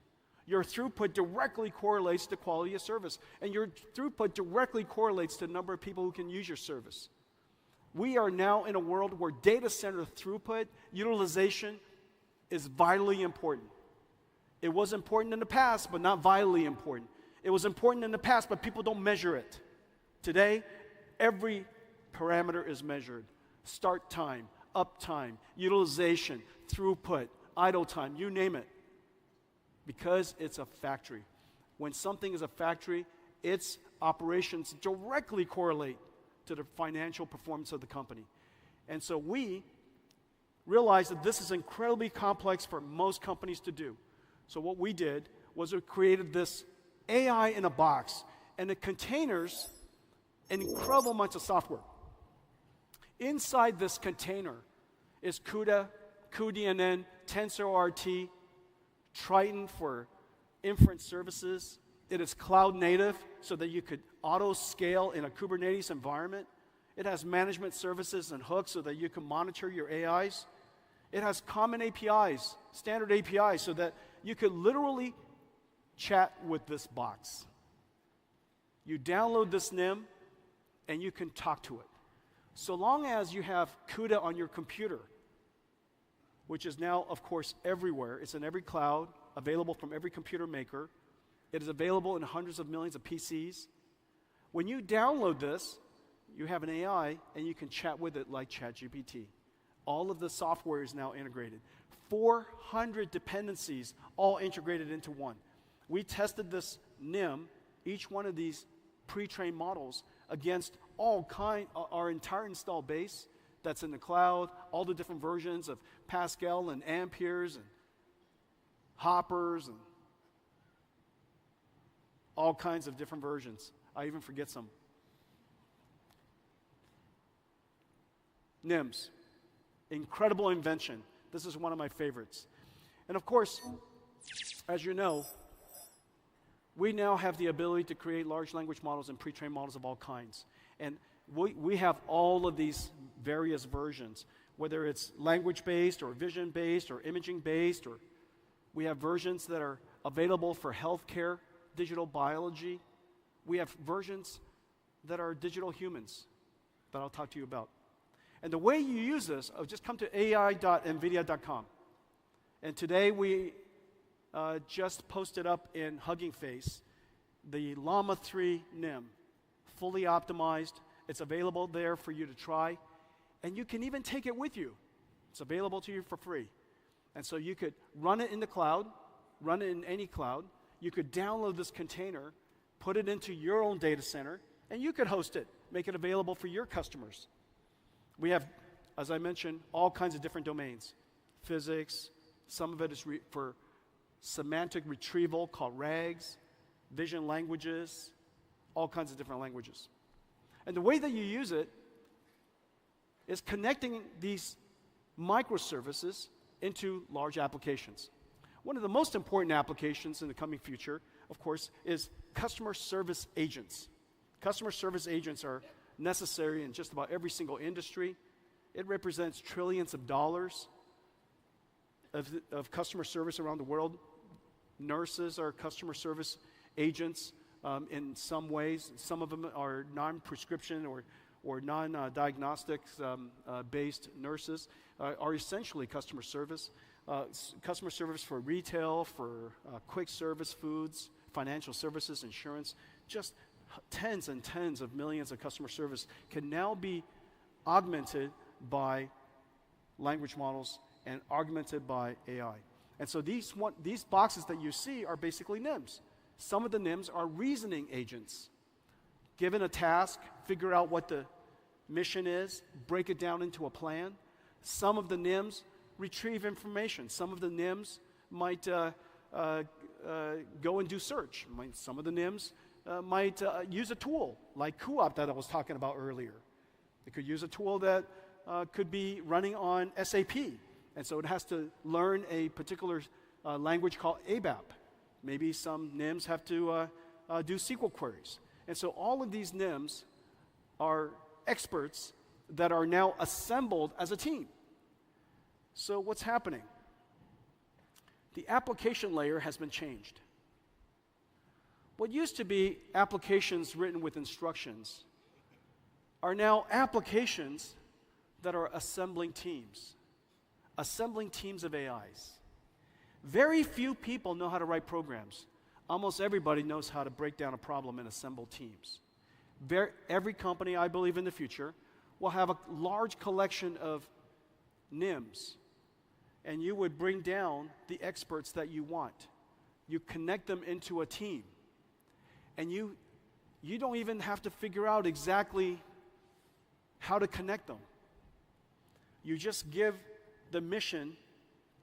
Your throughput directly correlates to quality of service, and your throughput directly correlates to the number of people who can use your service. We are now in a world where data center throughput, utilization is vitally important. It was important in the past, but not vitally important. It was important in the past, but people don't measure it. Today, every parameter is measured. Start time, uptime, utilization, throughput, idle time, you name it. Because it's a factory. When something is a factory, its operations directly correlate to the financial performance of the company. And so we realized that this is incredibly complex for most companies to do. So what we did was we created this AI in a box, and it containers an incredible amount of software. Inside this container is CUDA, cuDNN, TensorRT, Triton for inference services. It is cloud native so that you could auto scale in a Kubernetes environment. It has management services and hooks so that you can monitor your AIs. It has common APIs, standard APIs, so that you could literally chat with this box. You download this NIM and you can talk to it. So long as you have CUDA on your computer, which is now, of course, everywhere. It's in every cloud, available from every computer maker. It is available in hundreds of millions of PCs. When you download this, you have an AI, and you can chat with it like ChatGPT. All of the software is now integrated. 400 dependencies, all integrated into one. We tested this NIM, each one of these pre-trained models, against our entire install base that's in the cloud, all the different versions of Pascal and Amperes and Hoppers and all kinds of different versions. I even forget some. NIMS, incredible invention. This is one of my favorites. And of course, as you know, we now have the ability to create large language models and pre-trained models of all kinds. And we have all of these various versions, whether it's language-based or vision-based or imaging-based, or we have versions that are available for healthcare, digital biology. We have versions that are digital humans that I'll talk to you about. And the way you use this, just come to ai.nvidia.com. And today we just posted up in Hugging Face the Llama 3 NIM, fully optimized. It's available there for you to try. And you can even take it with you. It's available to you for free. And so you could run it in the cloud, run it in any cloud. You could download this container, put it into your own data center, and you could host it, make it available for your customers. We have, as I mentioned, all kinds of different domains. Physics, some of it is for semantic retrieval called RAGs, vision languages, all kinds of different languages. And the way that you use it is connecting these microservices into large applications. One of the most important applications in the coming future, of course, is customer service agents. Customer service agents are necessary in just about every single industry. It represents trillions of dollars of customer service around the world. Nurses are customer service agents in some ways. Some of them are non-prescription or non-diagnostics based nurses are essentially customer service. Customer service for retail, for quick service foods, financial services, insurance, just tens and tens of millions of customer service can now be augmented by language models and augmented by AI. And so these boxes that you see are basically NIMs. Some of the NIMs are reasoning agents. Given a task, figure out what the mission is, break it down into a plan. Some of the NIMs retrieve information. Some of the NIMs might go and do search. Some of the NIMs might use a tool like cuOpt that I was talking about earlier. It could use a tool that could be running on SAP. And so it has to learn a particular language called ABAP. Maybe some NIMs have to do SQL queries. And so all of these NIMs are experts that are now assembled as a team. So what's happening? The application layer has been changed. What used to be applications written with instructions are now applications that are assembling teams of AIs. Very few people know how to write programs. Almost everybody knows how to break down a problem and assemble teams. Every company, I believe, in the future will have a large collection of NIMs, and you would bring down the experts that you want. You connect them into a team, and you don't even have to figure out exactly how to connect them. You just give the mission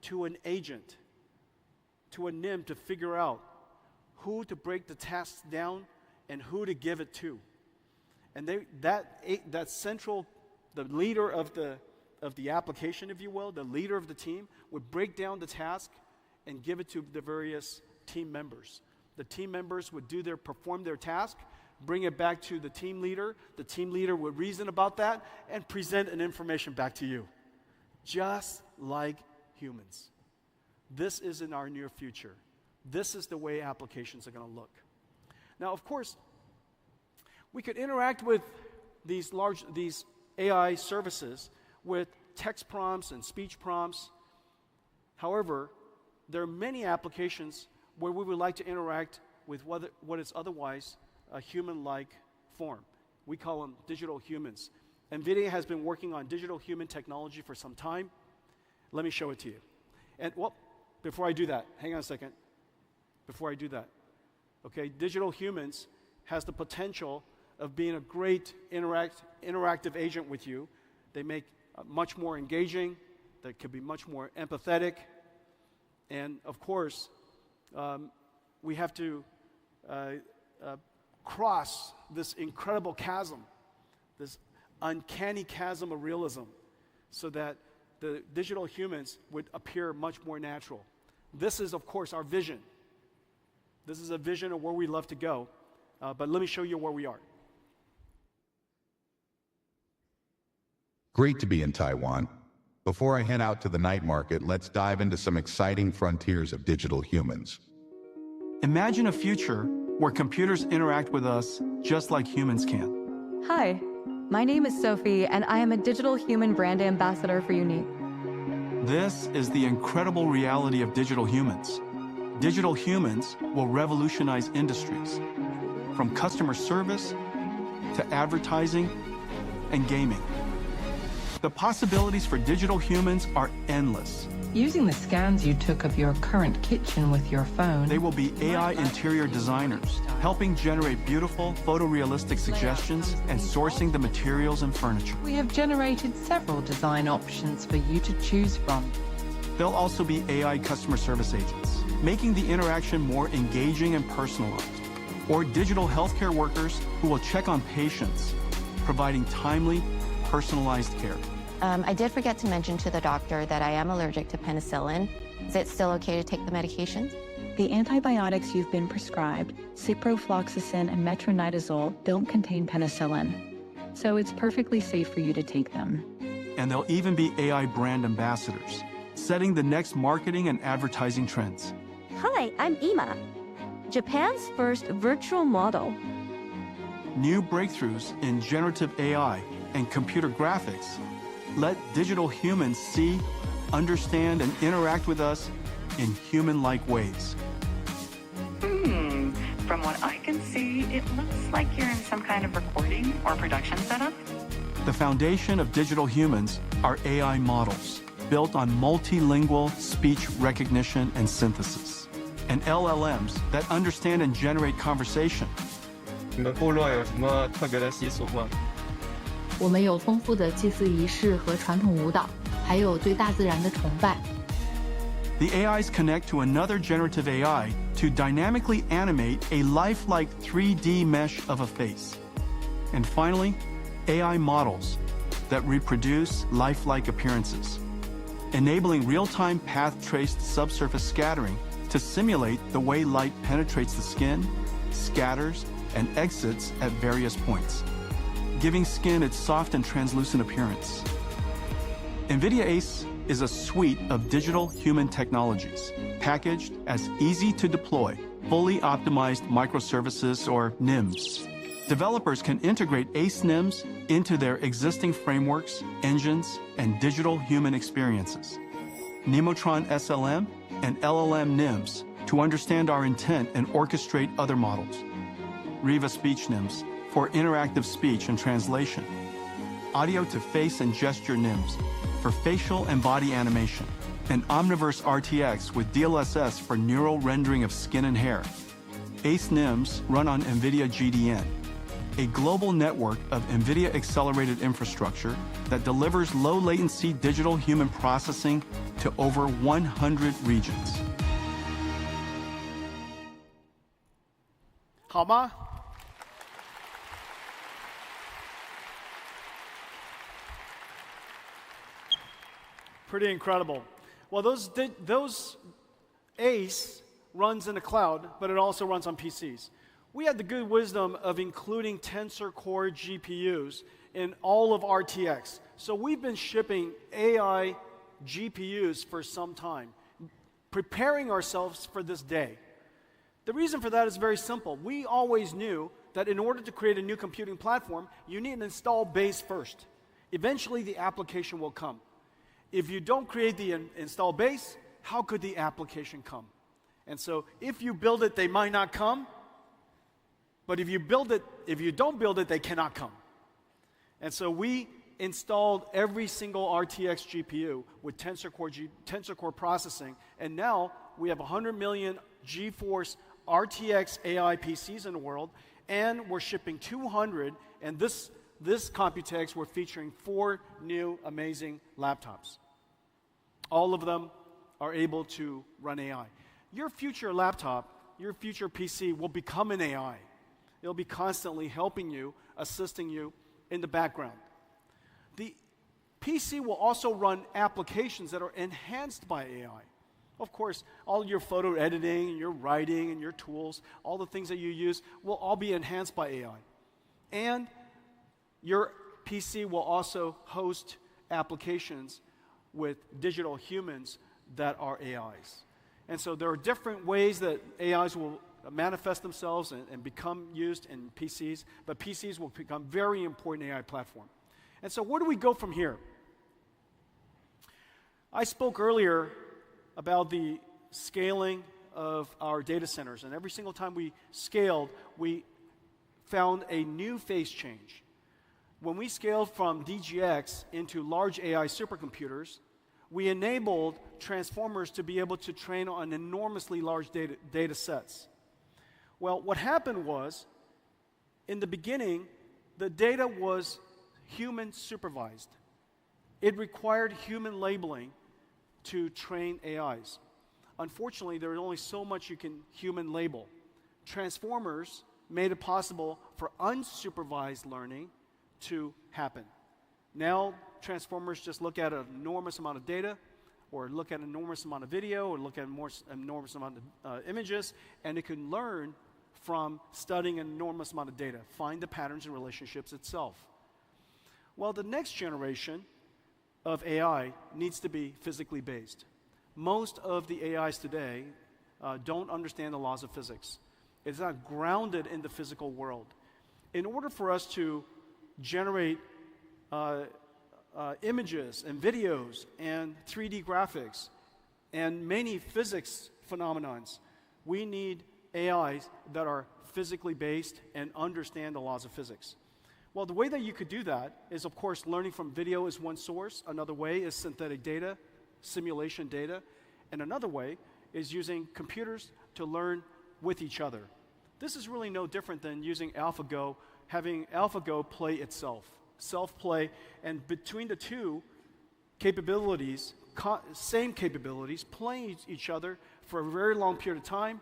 to an agent, to a NIM, to figure out who to break the tasks down and who to give it to. And that central, the leader of the application, if you will, the leader of the team, would break down the task and give it to the various team members. The team members would perform their task, bring it back to the team leader. The team leader would reason about that and present an information back to you. Just like humans. This is in our near future. This is the way applications are going to look. Now, of course, we could interact with these AI services with text prompts and speech prompts. However, there are many applications where we would like to interact with what is otherwise a human-like form. We call them digital humans. NVIDIA has been working on digital human technology for some time. Let me show it to you. And before I do that, hang on a second. Before I do that, okay, digital humans has the potential of being a great interactive agent with you. They make much more engaging. They could be much more empathetic. And of course, we have to cross this incredible chasm, this uncanny chasm of realism, so that the digital humans would appear much more natural. This is, of course, our vision. This is a vision of where we love to go, but let me show you where we are. Great to be in Taiwan. Before I head out to the night market, let's dive into some exciting frontiers of digital humans. Imagine a future where computers interact with us just like humans can. Hi, my name is Sophie, and I am a digital human brand ambassador for Unique. This is the incredible reality of digital humans. Digital humans will revolutionize industries, from customer service to advertising and gaming. The possibilities for digital humans are endless. Using the scans you took of your current kitchen with your phone, they will be AI interior designers, helping generate beautiful, photorealistic suggestions and sourcing the materials and furniture. We have generated several design options for you to choose from. They'll also be AI customer service agents, making the interaction more engaging and personalized, or digital healthcare workers who will check on patients, providing timely, personalized care. I did forget to mention to the doctor that I am allergic to penicillin. Is it still okay to take the medications? The antibiotics you've been prescribed, ciprofloxacin and metronidazole, don't contain penicillin, so it's perfectly safe for you to take them. And they'll even be AI brand ambassadors, setting the next marketing and advertising trends. Hi, I'm Ima, Japan's first virtual model. New breakthroughs in generative AI and computer graphics let digital humans see, understand, and interact with us in human-like ways. From what I can see, it looks like you're in some kind of recording or production setup. The foundation of digital humans are AI models, built on multilingual speech recognition and synthesis, and LLMs that understand and generate conversation. 你们部落有什么特别的习俗吗？我们有丰富的祭祀仪式和传统舞蹈，还有对大自然的崇拜。The AIs connect to another generative AI to dynamically animate a lifelike 3D mesh of a face. And finally, AI models that reproduce lifelike appearances, enabling real-time path-traced subsurface scattering to to simulate the way light penetrates the skin, scatters, and exits at various points, giving skin its soft and translucent appearance. NVIDIA ACE is a suite of digital human technologies packaged as easy-to-deploy, fully optimized microservices or NIMs. Developers can integrate ACE NIMs into their existing frameworks, engines, and digital human experiences. Nemotron SLM and LLM NIMs to understand our intent and orchestrate other models. Riva Speech NIMs for interactive speech and translation. Audio to face and gesture NIMs for facial and body animation. And Omniverse RTX with DLSS for neural rendering of skin and hair. ACE NIMs run on NVIDIA GDN, a global network of NVIDIA accelerated infrastructure that delivers low-latency digital human processing to over 100 regions. 好吗？ Pretty incredible. Well, those ACE runs in the cloud, but it also runs on PCs. We had the good wisdom of including Tensor Core GPUs in all of RTX. So we've been shipping AI GPUs for some time, preparing ourselves for this day. The reason for that is very simple. We always knew that in order to create a new computing platform, you need an install base first. Eventually, the application will come. If you don't create the install base, how could the application come? And so if you build it, they might not come. But if you don't build it, they cannot come. And so we installed every single RTX GPU with Tensor Core processing, and now we have 100 million GeForce RTX AI PCs in the world, and we're shipping 200, and this Computex, we're featuring 4 new amazing laptops. All of them are able to run AI. Your future laptop, your future PC will become an AI. It'll be constantly helping you, assisting you in the background. The PC will also run applications that are enhanced by AI. Of course, all your photo editing, and your writing, and your tools, all the things that you use will all be enhanced by AI. And your PC will also host applications with digital humans that are AIs. And so there are different ways that AIs will manifest themselves and become used in PCs, but PCs will become a very important AI platform. And so where do we go from here? I spoke earlier about the scaling of our data centers, and every single time we scaled, we found a new phase change. When we scaled from DGX into large AI supercomputers, we enabled transformers to be able to train on enormously large data sets. Well, what happened was, in the beginning, the data was human supervised. It required human labeling to train AIs. Unfortunately, there is only so much you can human label. Transformers made it possible for unsupervised learning to happen. Now, transformers just look at an enormous amount of data, or look at an enormous amount of video, or look at an enormous amount of images, and it can learn from studying an enormous amount of data, find the patterns and relationships itself. Well, the next generation of AI needs to be physically based. Most of the AIs today don't understand the laws of physics. It's not grounded in the physical world. In order for us to generate images and videos and 3D graphics and many physics phenomenons, we need AIs that are physically based and understand the laws of physics. Well, the way that you could do that is, of course, learning from video is one source. Another way is synthetic data, simulation data. And another way is using computers to learn with each other. This is really no different than using AlphaGo, having AlphaGo play itself, self-play, and between the two capabilities, same capabilities, playing each other for a very long period of time,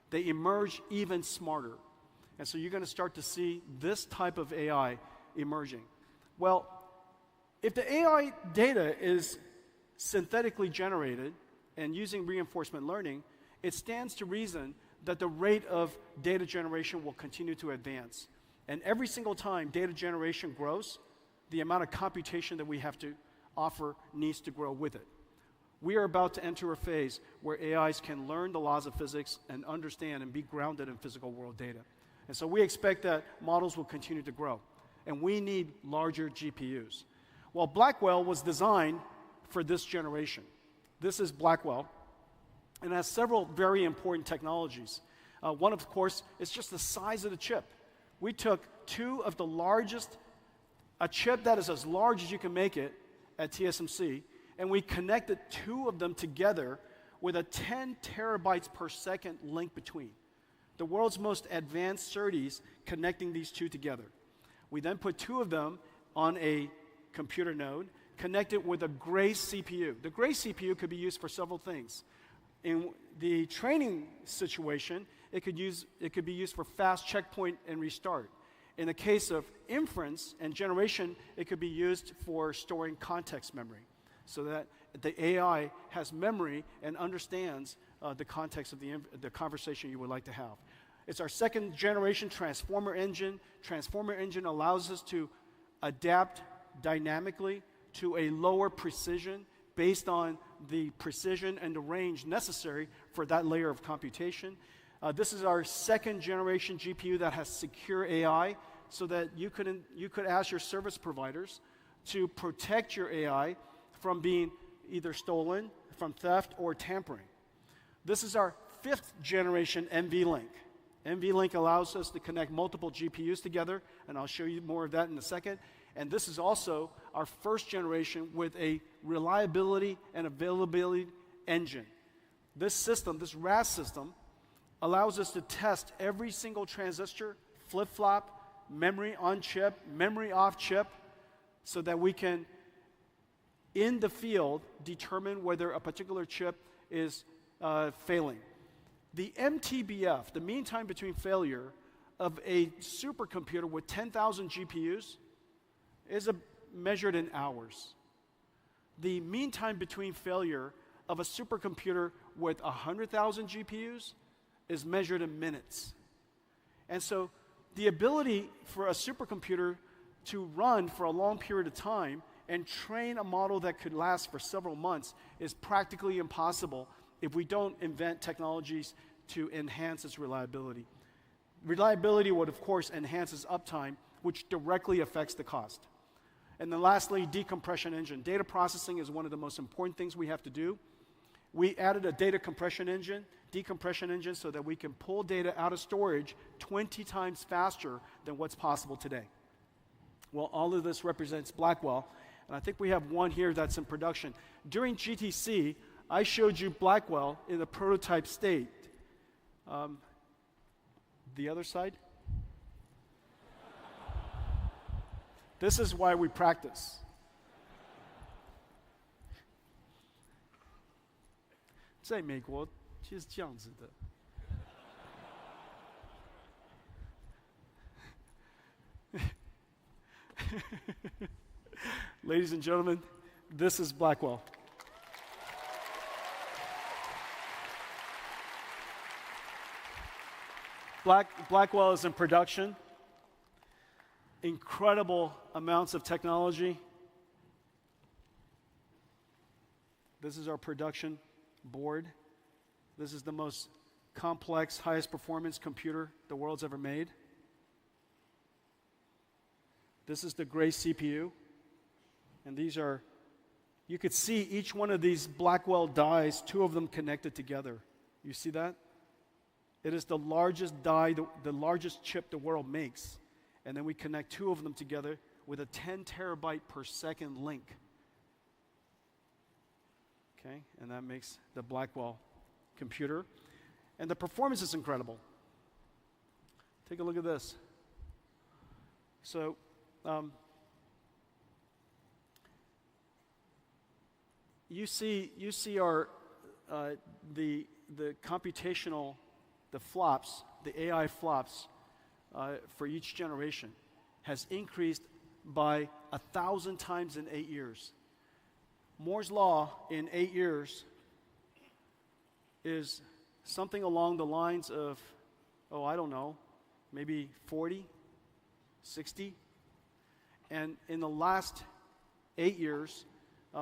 they emerge even smarter. And so you're going to start to see this type of AI emerging. Well, if the AI data is synthetically generated and using reinforcement learning, it stands to reason that the rate of data generation will continue to advance. And every single time data generation grows, the amount of computation that we have to offer needs to grow with it. We are about to enter a phase where AIs can learn the laws of physics and understand and be grounded in physical world data. And so we expect that models will continue to grow. And we need larger GPUs. Well, Blackwell was designed for this generation. This is Blackwell. And it has several very important technologies. One, of course, is just the size of the chip. We took two of the largest, a chip that is as large as you can make it at TSMC, and we connected two of them together with a 10 terabytes per second link between. The world's most advanced SerDes connecting these two together. We then put two of them on a computer node, connected with a Grace CPU. The Grace CPU could be used for several things. In the training situation, it could be used for fast checkpoint and restart. In the case of inference and generation, it could be used for storing context memory, so that the AI has memory and understands the context of the conversation you would like to have. It's our second generation transformer engine. Transformer engine allows us to adapt dynamically to a lower precision based on the precision and the range necessary for that layer of computation. This is our second generation GPU that has secure AI, so that you could ask your service providers to protect your AI from being either stolen, from theft, or tampering. This is our fifth generation NVLink. NVLink allows us to connect multiple GPUs together, and I'll show you more of that in a second. And this is also our first generation with a reliability and availability engine. This system, this RAS system, allows us to test every single transistor, flip-flop, memory on chip, memory off chip, so that we can, in the field, determine whether a particular chip is failing. The MTBF, the mean time between failure of a supercomputer with 10,000 GPUs, is measured in hours. The mean time between failure of a supercomputer with 100,000 GPUs is measured in minutes. And so the ability for a supercomputer to run for a long period of time and train a model that could last for several months is practically impossible if we don't invent technologies to enhance its reliability. Reliability would, of course, enhance its uptime, which directly affects the cost. And then lastly, decompression engine. Data processing is one of the most important things we have to do. We added a data compression engine, decompression engine, so that we can pull data out of storage 20 times faster than what's possible today. Well, all of this represents Blackwell, and I think we have one here that's in production. During GTC, I showed you Blackwell in the prototype state. The other side? This is why we practice. In 美国就是这样子的。Ladies and gentlemen, this is Blackwell. Blackwell is in production. Incredible amounts of technology. This is our production board. This is the most complex, highest performance computer the world's ever made. This is the Grace CPU. And these are, you could see each one of these Blackwell dies, two of them connected together. You see that? It is the largest die, the largest chip the world makes. And then we connect two of them together with a 10 terabyte per second link. Okay, and that makes the Blackwell computer. And the performance is incredible. Take a look at this. So, you see our the computational, the flops, the AI flops for each generation has increased by 1,000 times in 8 years. Moore's law in 8 years is something along the lines of, oh, I don't know, maybe 40, 60. And in the last 8 years,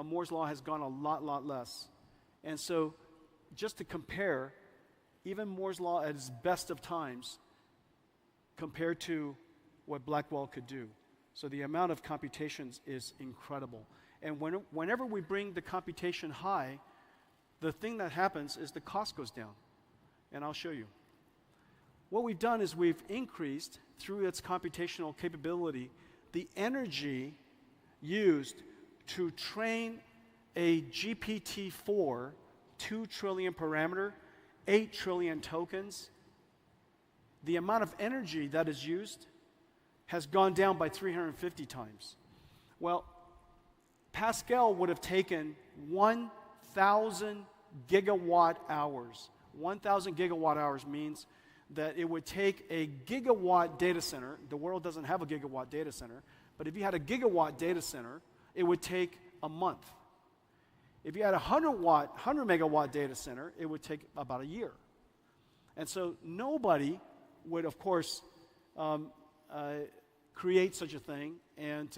Moore's Law has gone a lot less. And so just to compare, even Moore's Law at its best of times compared to what Blackwell could do. So the amount of computations is incredible. And whenever we bring the computation high, the thing that happens is the cost goes down. And I'll show you. What we've done is we've increased, through its computational capability, the energy used to train a GPT-4, 2 trillion parameter, 8 trillion tokens. The amount of energy that is used has gone down by 350 times. Well, Pascal would have taken 1,000 gigawatt hours. 1,000 gigawatt hours means that it would take a gigawatt data center. The world doesn't have a gigawatt data center, but if you had a gigawatt data center, it would take a month. If you had a 100 megawatt data center, it would take about a year. And so nobody would, of course, create such a thing, and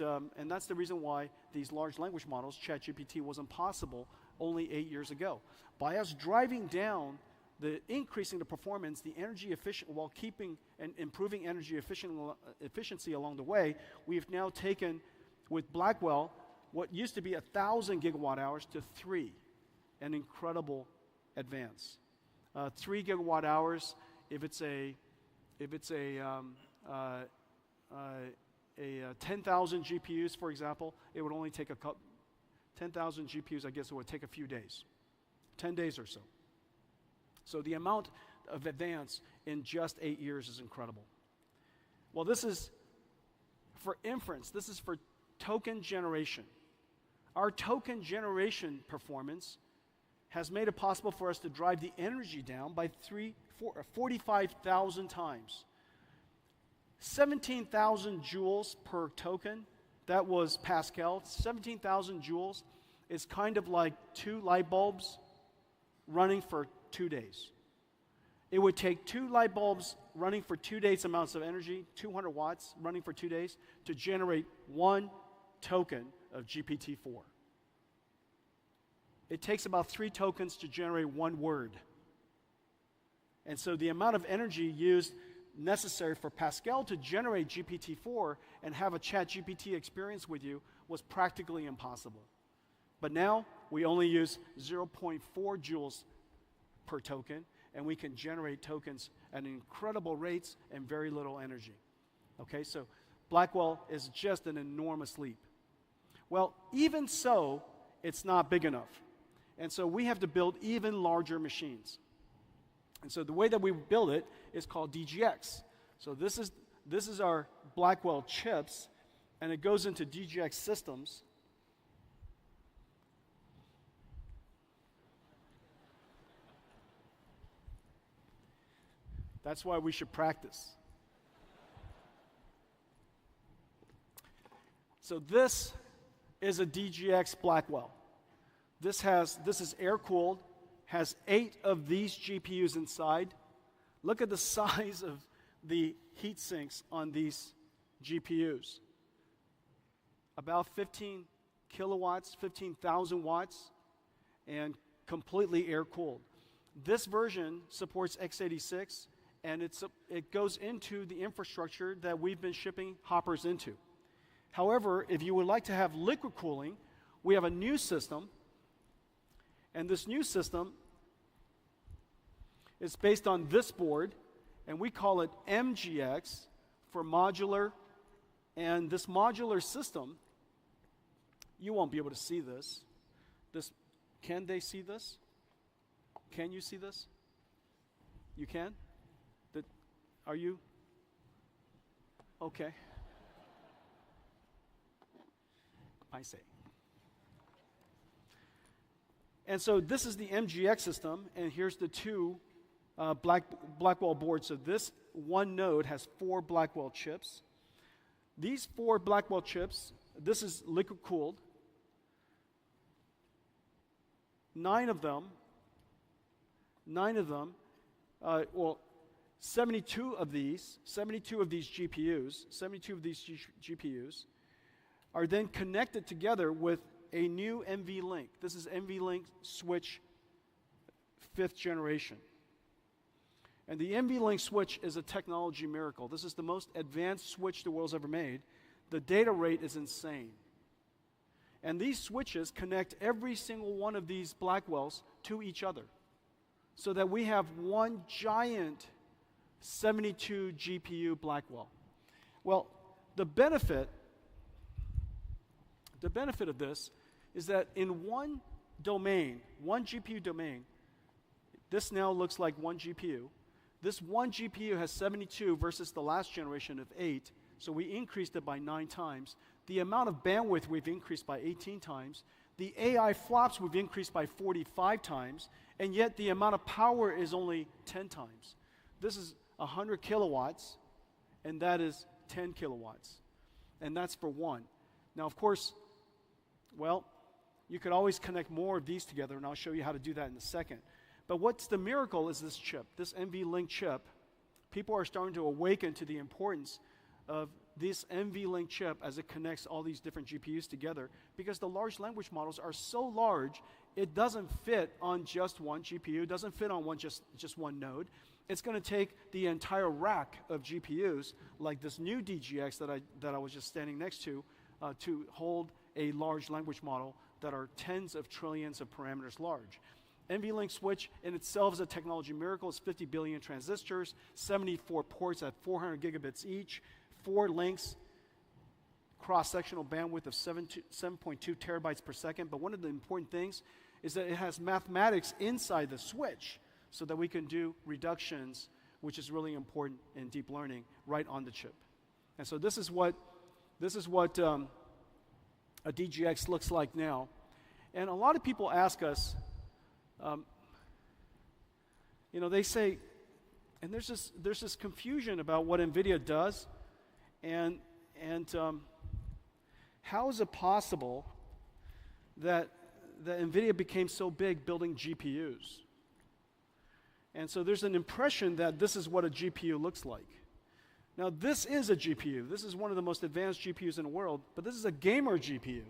that's the reason why these large language models, ChatGPT, wasn't possible only 8 years ago. By us driving down increasing the performance, the energy efficient, while keeping and improving energy efficiency along the way, we've now taken, with Blackwell, what used to be 1,000 gigawatt hours to 3, an incredible advance. 3 gigawatt hours, if it's a 10,000 GPUs, for example, it would only take 10,000 GPUs, I guess it would take a few days, 10 days or so. So the amount of advance in just 8 years is incredible. Well, this is for inference. This is for token generation. Our token generation performance has made it possible for us to drive the energy down by 45,000 times. 17,000 joules per token, that was Pascal. 17,000 joules is kind of like 2 light bulbs running for 2 days. It would take 2 light bulbs running for 2 days amounts of energy, 200 watts running for 2 days, to generate 1 token of GPT-4. It takes about 3 tokens to generate 1 word. And so the amount of energy used necessary for Pascal to generate GPT-4 and have a ChatGPT experience with you was practically impossible. But now we only use 0.4 joules per token, and we can generate tokens at incredible rates and very little energy. Okay, so Blackwell is just an enormous leap. Well, even so, it's not big enough. And so we have to build even larger machines. And so the way that we build it is called DGX. So this is our Blackwell chips, and it goes into DGX systems. That's why we should practice. So this is a DGX Blackwell. This is air-cooled, has 8 of these GPUs inside. Look at the size of the heat sinks on these GPUs. About 15 kilowatts, 15,000 watts, and completely air-cooled. This version supports x86, and it goes into the infrastructure that we've been shipping hoppers into. However, if you would like to have liquid cooling, we have a new system, and this new system is based on this board, and we call it MGX for modular. And this modular system, you won't be able to see this. Can they see this? Can you see this? You can? Are you? Okay. I say. And so this is the MGX system, and here's the 2 Blackwell boards. So this one node has 4 Blackwell chips. These 4 Blackwell chips, this is liquid cooled. 9 of them 72 of these GPUs are then connected together with a new NVLink. This is NVLink switch 5th generation. And the NVLink switch is a technology miracle. This is the most advanced switch the world's ever made. The data rate is insane. And these switches connect every single one of these Blackwells to each other, so that we have one giant 72 GPU Blackwell. Well, the benefit of this is that in one domain, one GPU domain, this now looks like one GPU. This one GPU has 72 versus the last generation of 8, so we increased it by 9 times. The amount of bandwidth we've increased by 18 times. The AI flops we've increased by 45 times, and yet the amount of power is only 10 times. This is 100 kilowatts, and that is 10 kilowatts. And that's for one. Now, of course, well, you could always connect more of these together, and I'll show you how to do that in a second. But what's the miracle is this chip, this NVLink chip. People are starting to awaken to the importance of this NVLink chip as it connects all these different GPUs together, because the large language models are so large, it doesn't fit on just one GPU, it doesn't fit on just one node. It's going to take the entire rack of GPUs, like this new DGX that I was just standing next to hold a large language model that are tens of trillions of parameters large. NVLink switch in itself is a technology miracle. It's 50 billion transistors, 74 ports at 400 gigabits each, 4 links, cross-sectional bandwidth of 7.2 terabytes per second. But one of the important things is that it has mathematics inside the switch so that we can do reductions, which is really important in deep learning, right on the chip. And so this is what a DGX looks like now. And a lot of people ask us, they say, and there's this confusion about what NVIDIA does, and how is it possible that NVIDIA became so big building GPUs? And so there's an impression that this is what a GPU looks like. Now, this is a GPU. This is one of the most advanced GPUs in the world, but this is a gamer GPU.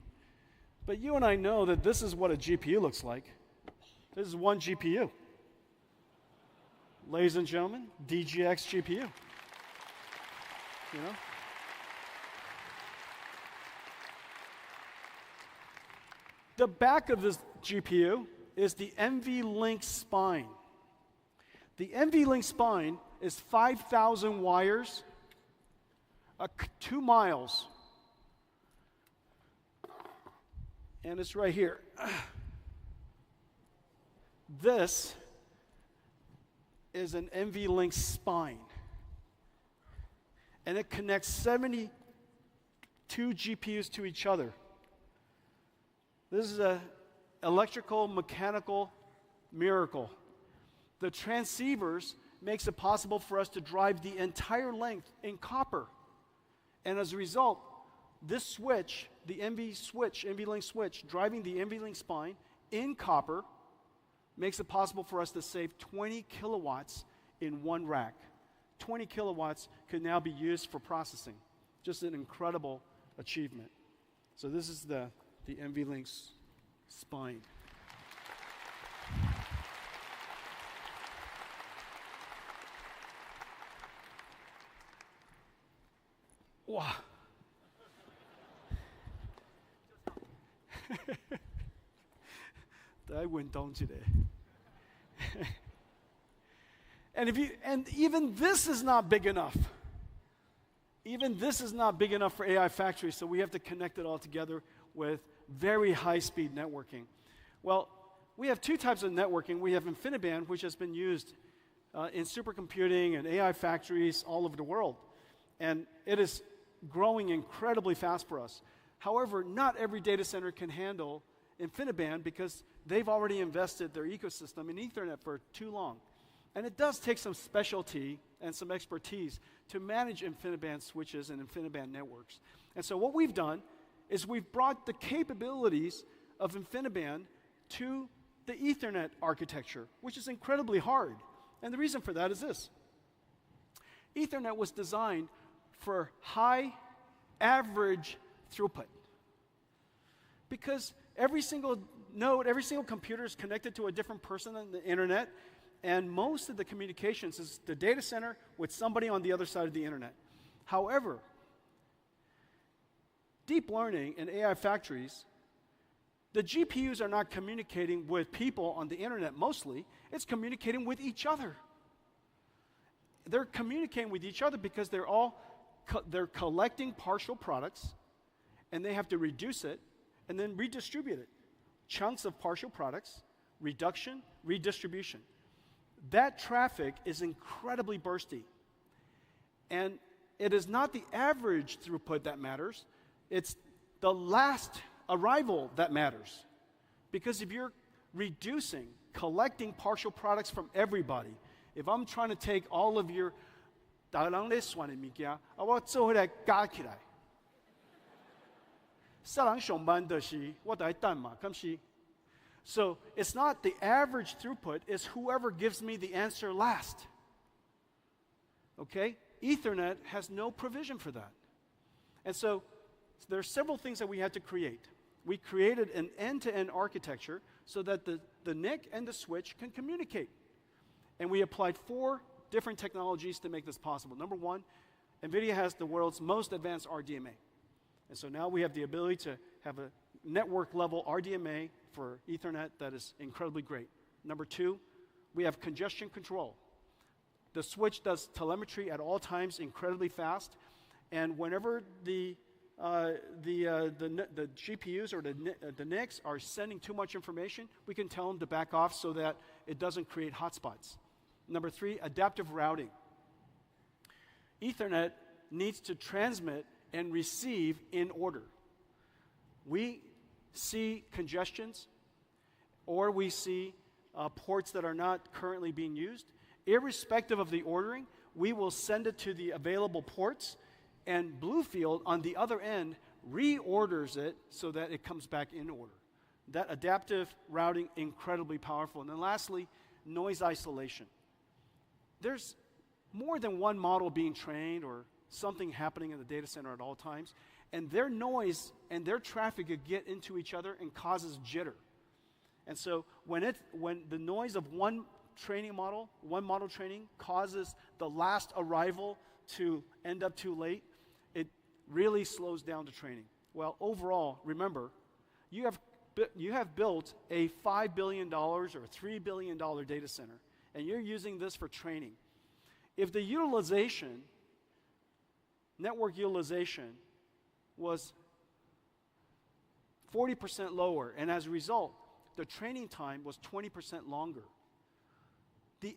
But you and I know that this is what a GPU looks like. This is one GPU. Ladies and gentlemen, DGX GPU. The back of this GPU is the NVLink spine. The NVLink spine is 5,000 wires, 2 miles. And it's right here. This is an NVLink spine. And it connects 72 GPUs to each other. This is an electrical, mechanical miracle. The transceivers makes it possible for us to drive the entire length in copper. And as a result, this switch, the NVLink switch, driving the NVLink spine in copper, makes it possible for us to save 20 kilowatts in one rack. 20 kilowatts could now be used for processing. Just an incredible achievement. So this is the NVLink spine. Wow. I went down today. And even this is not big enough. Even this is not big enough for AI factories, so we have to connect it all together with very high-speed networking. Well, we have 2 types of networking. We have InfiniBand, which has been used in supercomputing and AI factories all over the world. And it is growing incredibly fast for us. However, not every data center can handle InfiniBand because they've already invested their ecosystem in Ethernet for too long. And it does take some specialty and some expertise to manage InfiniBand switches and InfiniBand networks. And so what we've done is we've brought the capabilities of InfiniBand to the Ethernet architecture, which is incredibly hard. And the reason for that is this. Ethernet was designed for high average throughput. Because every single node, every single computer is connected to a different person on the internet, and most of the communications is the data center with somebody on the other side of the internet. However, deep learning and AI factories, the GPUs are not communicating with people on the internet mostly, it's communicating with each other. They're communicating with each other because they're collecting partial products, and they have to reduce it and then redistribute it. Chunks of partial products, reduction, redistribution. That traffic is incredibly bursty. And it is not the average throughput that matters, it's the last arrival that matters. Because if you're reducing, collecting partial products from everybody, if I'm trying to take all of your So it's not the average throughput, it's whoever gives me the answer last. Okay? Ethernet has no provision for that. And so there are several things that we had to create. We created an end-to-end architecture so that the NIC and the switch can communicate. And we applied 4 different technologies to make this possible. Number 1, NVIDIA has the world's most advanced RDMA. And so now we have the ability to have a network-level RDMA for Ethernet that is incredibly great. Number 2, we have congestion control. The switch does telemetry at all times incredibly fast, and whenever the GPUs or the NICs are sending too much information, we can tell them to back off so that it doesn't create hotspots. Number 3, adaptive routing. Ethernet needs to transmit and receive in order. We see congestions, or we see ports that are not currently being used. Irrespective of the ordering, we will send it to the available ports, and Bluefield on the other end reorders it so that it comes back in order. That adaptive routing, incredibly powerful. And then lastly, noise isolation. There's more than one model being trained or something happening in the data center at all times, and their noise and their traffic could get into each other and causes jitter. And so when the noise of one model training causes the last arrival to end up too late, it really slows down the training. Well, overall, remember, you have built a $5 billion or $3 billion data center, and you're using this for training. If the utilization, network utilization, was 40% lower, and as a result, the training time was 20% longer, the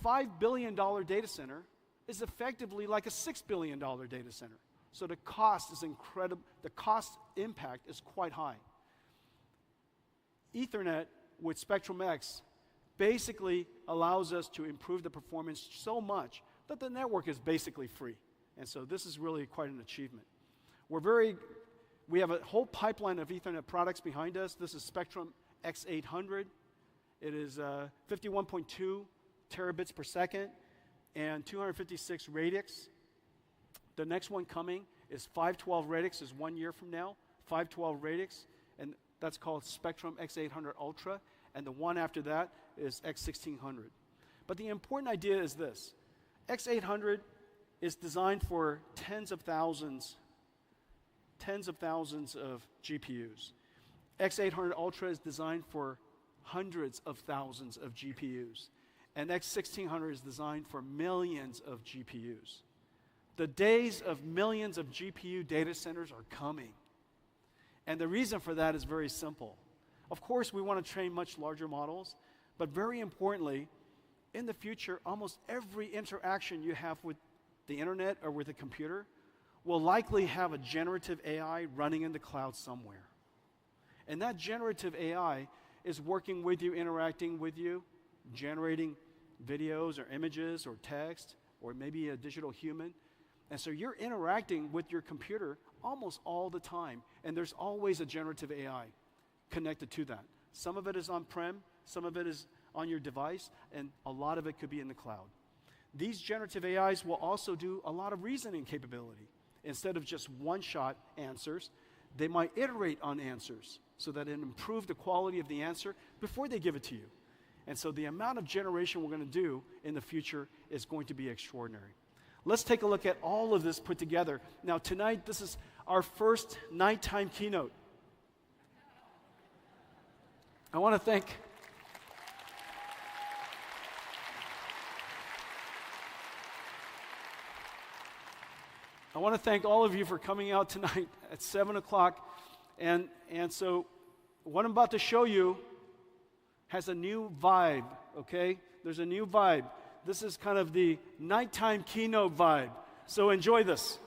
$5 billion data center is effectively like a $6 billion data center. So the cost is incredible. The cost impact is quite high. Ethernet with Spectrum-X basically allows us to improve the performance so much that the network is basically free. And so this is really quite an achievement. We have a whole pipeline of Ethernet products behind us. This is Spectrum X800. It is 51.2 terabits per second and 256 radix. The next one coming is 512 radix, is 1 year from now. 512 radix, and that's called Spectrum X800 Ultra. And the one after that is X1600. But the important idea is this. X800 is designed for tens of thousands of GPUs. X800 Ultra is designed for hundreds of thousands of GPUs. And X1600 is designed for millions of GPUs. The days of millions of GPU data centers are coming. And the reason for that is very simple. Of course, we want to train much larger models, but very importantly, in the future, almost every interaction you have with the internet or with a computer will likely have a generative AI running in the cloud somewhere. And that generative AI is working with you, interacting with you, generating videos or images or text or maybe a digital human. And so you're interacting with your computer almost all the time, and there's always a generative AI connected to that. Some of it is on-prem, some of it is on your device, and a lot of it could be in the cloud. These generative AIs will also do a lot of reasoning capability. Instead of just one-shot answers, they might iterate on answers so that it improves the quality of the answer before they give it to you. And so the amount of generation we're going to do in the future is going to be extraordinary. Let's take a look at all of this put together. Now tonight, this is our first nighttime keynote. I want to thank all of you for coming out tonight at 7 o'clock. And so what I'm about to show you has a new vibe, okay? There's a new vibe. This is kind of the nighttime keynote vibe. So enjoy this.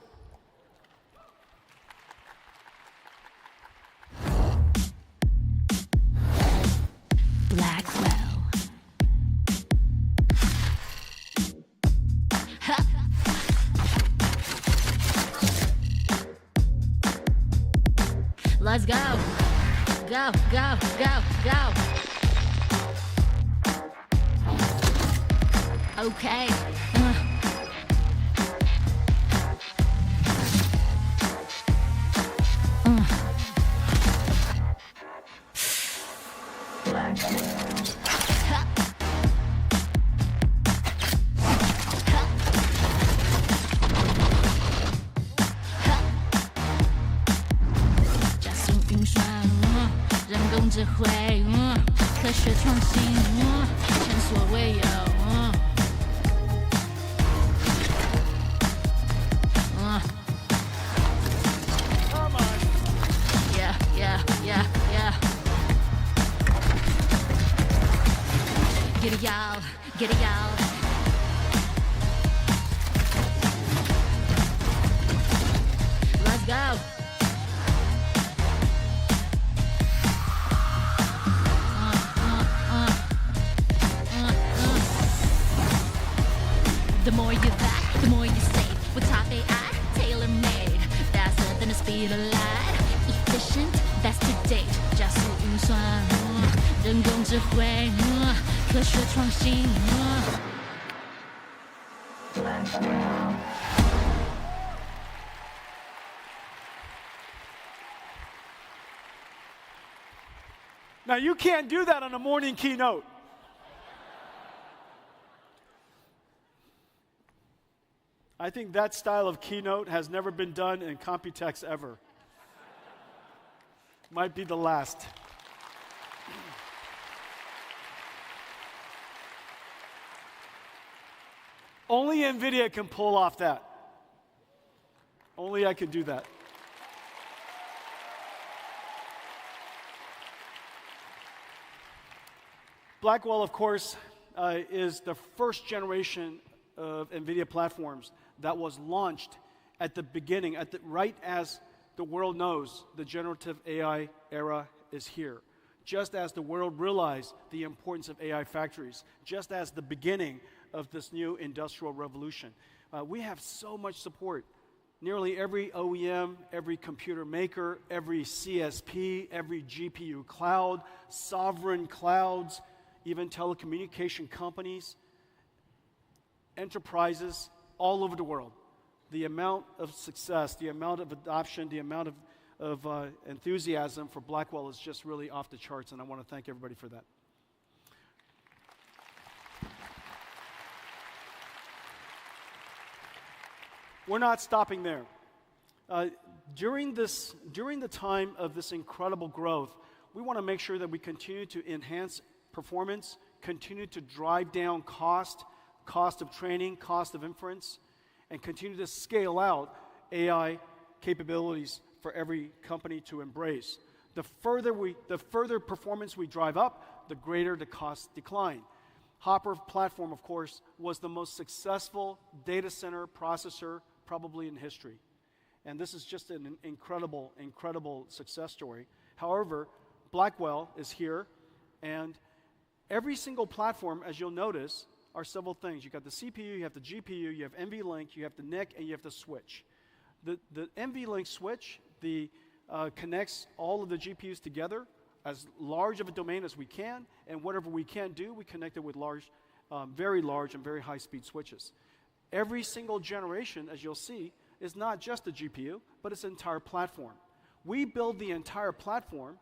Blackwell. Let's go. Go, go, go, go. Okay.人工智慧，科学创新，前所未有。Yeah, yeah, yeah, yeah. Get it, y'all. Get it, y'all. Let's go. The more you buy, the more you save. With top AI, tailor-made, faster than the speed of light. Efficient, best to date. 加速运算，人工智慧，科学创新。Now you can't do that on a morning keynote. I think that style of keynote has never been done in Computex ever. Might be the last. Only NVIDIA can pull off that. Only I can do that. Blackwell, of course, is the first generation of NVIDIA platforms that was launched at the beginning, right as the world knows the generative AI era is here. Just as the world realized the importance of AI factories, just as the beginning of this new industrial revolution. We have so much support. Nearly every OEM, every computer maker, every CSP, every GPU cloud, sovereign clouds, even telecommunication companies, enterprises all over the world. The amount of success, the amount of adoption, the amount of enthusiasm for Blackwell is just really off the charts, and I want to thank everybody for that. We're not stopping there. During the time of this incredible growth, we want to make sure that we continue to enhance performance, continue to drive down cost of training, cost of inference, and continue to scale out AI capabilities for every company to embrace. The further performance we drive up, the greater the cost decline. Hopper platform, of course, was the most successful data center processor probably in history. And this is just an incredible, incredible success story. However, Blackwell is here, and every single platform, as you'll notice, are several things. You've got the CPU, you have the GPU, you have NVLink, you have the NIC, and you have the switch. The NVLink switch connects all of the GPUs together as large of a domain as we can, and whatever we can do, we connect it with large, very large and very high-speed switches. Every single generation, as you'll see, is not just a GPU, but it's an entire platform. We build the entire platform.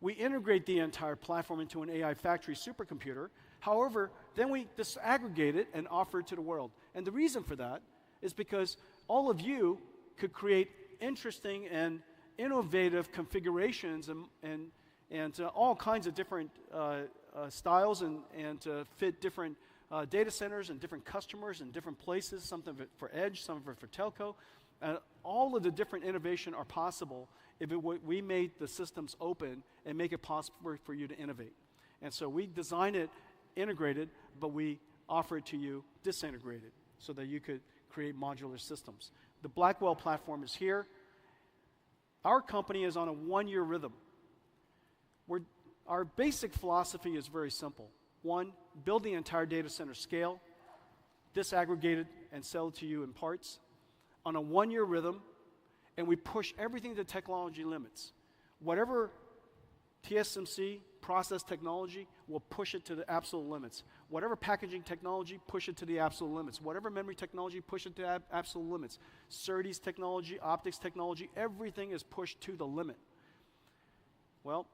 We integrate the entire platform into an AI factory supercomputer. However, then we disaggregate it and offer it to the world. And the reason for that is because all of you could create interesting and innovative configurations and all kinds of different styles and to fit different data centers and different customers and different places, some of it for edge, some of it for telco. All of the different innovation are possible if we made the systems open and make it possible for you to innovate. And so we design it integrated, but we offer it to you disintegrated so that you could create modular systems. The Blackwell platform is here. Our company is on a 1-year rhythm. Our basic philosophy is very simple. 1, build the entire data center scale, disaggregate it, and sell it to you in parts on a 1-year rhythm, and we push everything to technology limits. Whatever TSMC process technology, will push it to the absolute limits. Whatever packaging technology, push it to the absolute limits. Whatever memory technology, push it to absolute limits. SerDes technology, optics technology, everything is pushed to the limit. Well,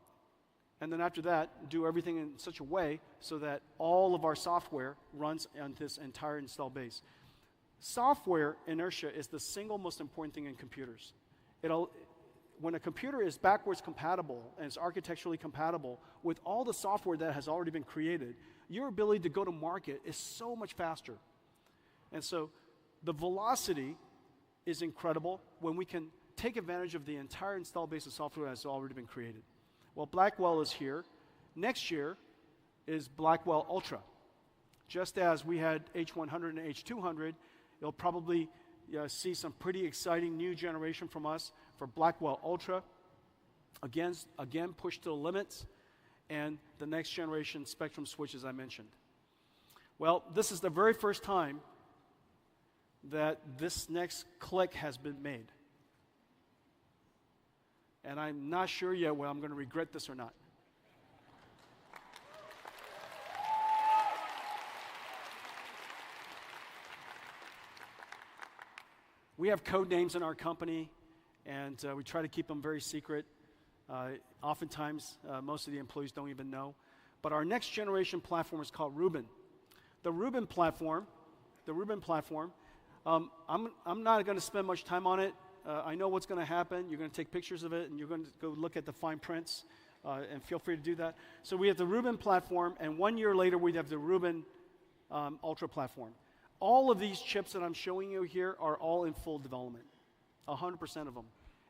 and then after that, do everything in such a way so that all of our software runs on this entire install base. Software inertia is the single most important thing in computers. When a computer is backwards compatible and it's architecturally compatible with all the software that has already been created, your ability to go to market is so much faster. And so the velocity is incredible when we can take advantage of the entire install base of software that has already been created. Well, Blackwell is here. Next year is Blackwell Ultra. Just as we had H100 and H200, you'll probably see some pretty exciting new generation from us for Blackwell Ultra. Again, pushed to the limits, and the next generation Spectrum switch, as I mentioned. Well, this is the very first time that this next click has been made. And I'm not sure yet whether I'm going to regret this or not. We have code names in our company, and we try to keep them very secret. Oftentimes, most of the employees don't even know. But our next generation platform is called Rubin. The Rubin platform, I'm not going to spend much time on it. I know what's going to happen. You're going to take pictures of it, and you're going to go look at the fine prints, and feel free to do that. So we have the Rubin platform, and 1 year later, we have the Rubin Ultra platform. All of these chips that I'm showing you here are all in full development, 100% of them.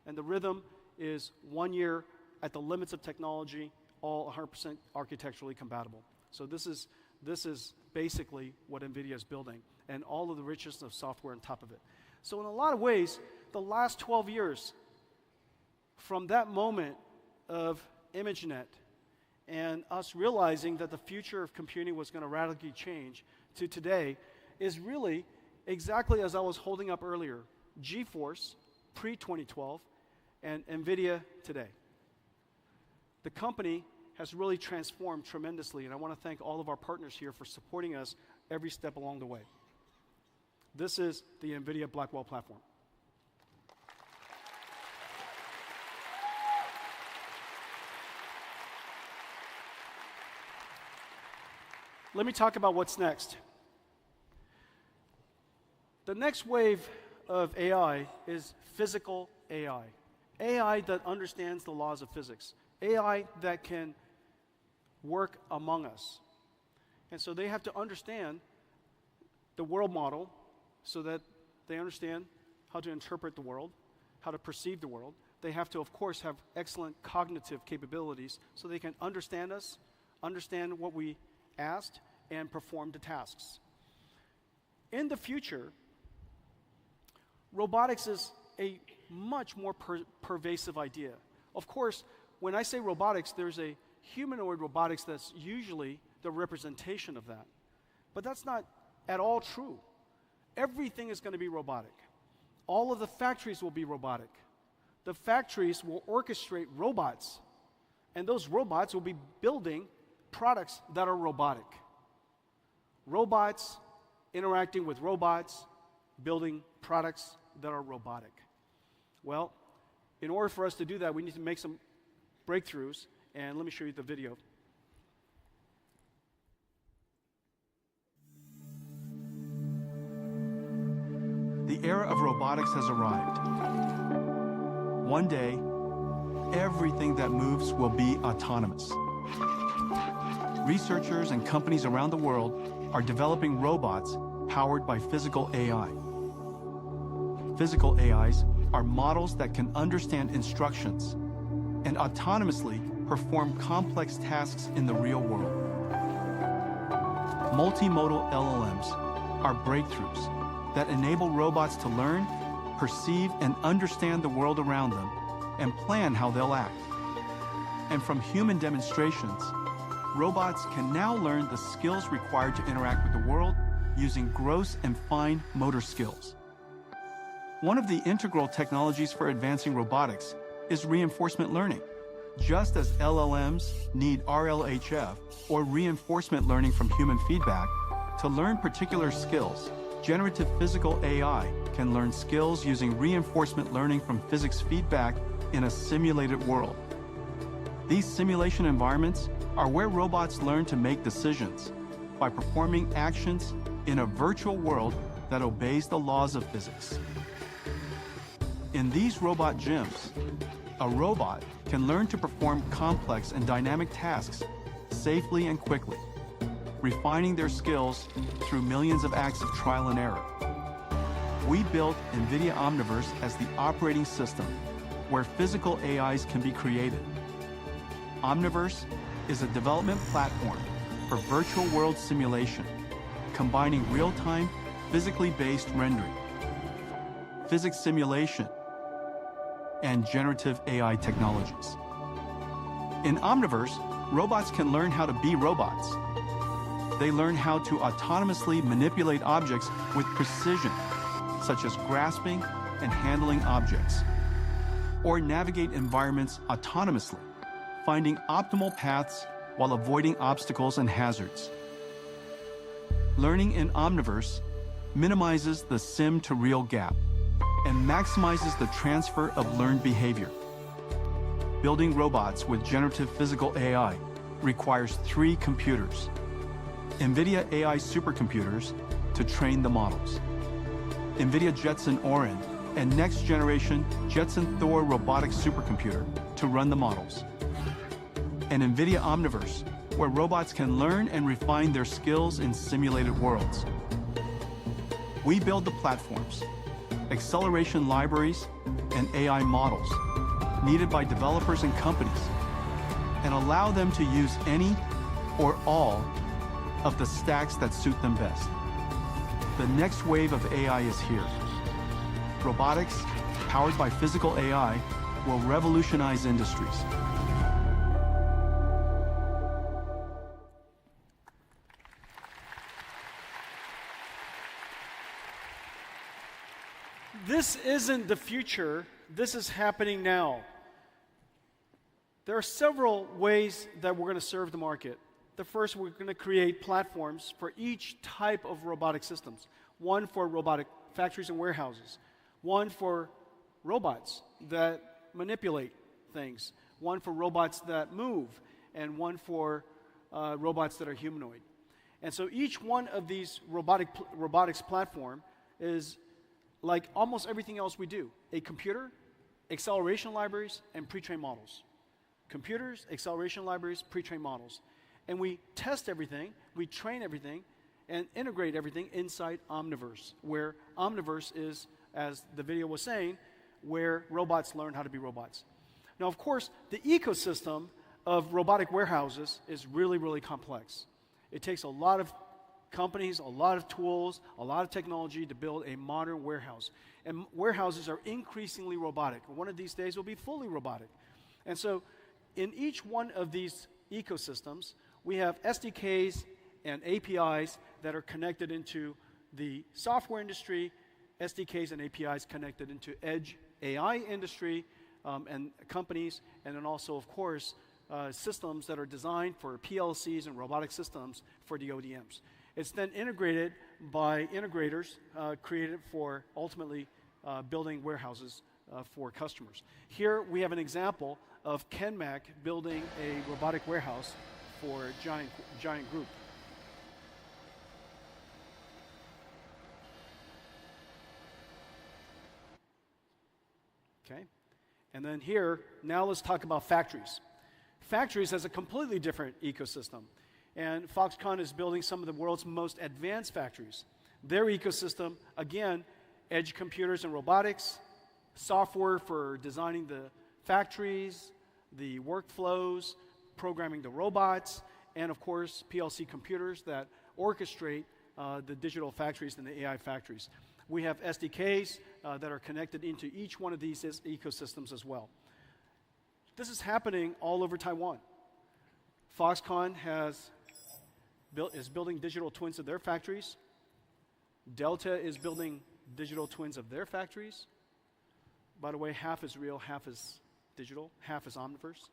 And the rhythm is 1 year at the limits of technology, all 100% architecturally compatible. So this is basically what NVIDIA is building, and all of the richness of software on top of it. So in a lot of ways, the last 12 years, from that moment of ImageNet and us realizing that the future of computing was going to radically change to today, is really exactly as I was holding up earlier, GeForce pre-2012 and NVIDIA today. The company has really transformed tremendously, and I want to thank all of our partners here for supporting us every step along the way. This is the NVIDIA Blackwell platform. Let me talk about what's next. The next wave of AI is physical AI. AI that understands the laws of physics. AI that can work among us. And so they have to understand the world model so that they understand how to interpret the world, how to perceive the world. They have to, of course, have excellent cognitive capabilities so they can understand us, understand what we asked, and perform the tasks. In the future, robotics is a much more pervasive idea. Of course, when I say robotics, there's a humanoid robotics that's usually the representation of that. But that's not at all true. Everything is going to be robotic. All of the factories will be robotic. The factories will orchestrate robots And those robots will be building products that are robotic. Robots interacting with robots, building products that are robotic. Well, in order for us to do that, we need to make some breakthroughs, and let me show you the video. The era of robotics has arrived. One day, everything that moves will be autonomous. Researchers and companies around the world are developing robots powered by physical AI. Physical AIs are models that can understand instructions and autonomously perform complex tasks in the real world. Multimodal LLMs are breakthroughs that enable robots to learn, perceive, and understand the world around them and plan how they'll act. And from human demonstrations, robots can now learn the skills required to interact with the world using gross and fine motor skills. One of the integral technologies for advancing robotics is reinforcement learning. Just as LLMs need RLHF, or reinforcement learning from human feedback, to learn particular skills, generative physical AI can learn skills using reinforcement learning from physics feedback in a simulated world. These simulation environments are where robots learn to make decisions by performing actions in a virtual world that obeys the laws of physics. In these robot gyms, a robot can learn to perform complex and dynamic tasks safely and quickly, refining their skills through millions of acts of trial and error. We built NVIDIA Omniverse as the operating system where physical AIs can be created. Omniverse is a development platform for virtual world simulation, combining real-time, physically based rendering, physics simulation, and generative AI technologies. In Omniverse, robots can learn how to be robots. They learn how to autonomously manipulate objects with precision, such as grasping and handling objects, or navigate environments autonomously, finding optimal paths while avoiding obstacles and hazards. Learning in Omniverse minimizes the sim-to-real gap and maximizes the transfer of learned behavior. Building robots with generative physical AI requires 3 computers: NVIDIA AI supercomputers to train the models, NVIDIA Jetson Orin and next-generation Jetson Thor robotic supercomputer to run the models, and NVIDIA Omniverse, where robots can learn and refine their skills in simulated worlds. We build the platforms, acceleration libraries, and AI models needed by developers and companies, and allow them to use any or all of the stacks that suit them best. The next wave of AI is here. Robotics, powered by physical AI, will revolutionize industries. This isn't the future, this is happening now. There are several ways that we're going to serve the market. The first, we're going to create platforms for each type of robotic systems. One for robotic factories and warehouses, one for robots that manipulate things, one for robots that move, and one for robots that are humanoid. And so each one of these robotics platform is like almost everything else we do: a computer, acceleration libraries, and pre-trained models. Computers, acceleration libraries, pre-trained models. And we test everything, we train everything, and integrate everything inside Omniverse, where Omniverse is, as the video was saying, where robots learn how to be robots. Now, of course, the ecosystem of robotic warehouses is really, really complex. It takes a lot of companies, a lot of tools, a lot of technology to build a modern warehouse. And warehouses are increasingly robotic. One of these days will be fully robotic. And so in each one of these ecosystems, we have SDKs and APIs that are connected into the software industry, SDKs and APIs connected into edge AI industry and companies, and then also, of course, systems that are designed for PLCs and robotic systems for the ODMs. It's then integrated by integrators created for ultimately building warehouses for customers. Here we have an example of Kenmac building a robotic warehouse for Giant Group. Okay, and then here, now let's talk about factories. Factories has a completely different ecosystem, and Foxconn is building some of the world's most advanced factories. Their ecosystem, again, edge computers and robotics, software for designing the factories, the workflows, programming the robots, and of course, PLC computers that orchestrate the digital factories and the AI factories. We have SDKs that are connected into each one of these ecosystems as well. This is happening all over Taiwan. Foxconn is building digital twins of their factories. Delta is building digital twins of their factories. By the way, half is real, half is digital, half is Omniverse.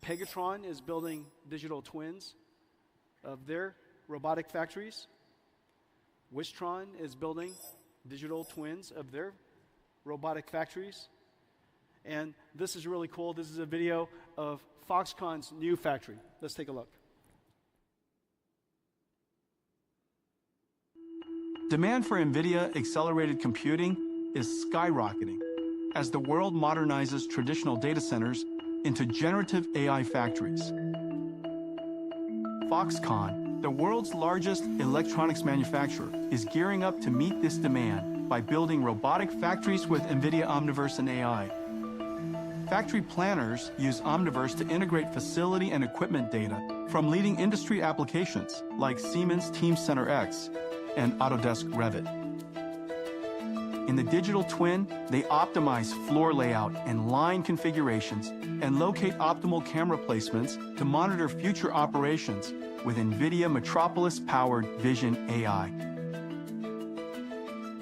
Pegatron is building digital twins of their robotic factories. Wistron is building digital twins of their robotic factories. And this is really cool. This is a video of Foxconn's new factory. Let's take a look. Demand for NVIDIA accelerated computing is skyrocketing as the world modernizes traditional data centers into generative AI factories. Foxconn, the world's largest electronics manufacturer, is gearing up to meet this demand by building robotic factories with NVIDIA Omniverse and AI. Factory planners use Omniverse to integrate facility and equipment data from leading industry applications like Siemens Teamcenter X and Autodesk Revit. In the digital twin, they optimize floor layout and line configurations and locate optimal camera placements to monitor future operations with NVIDIA Metropolis-powered Vision AI.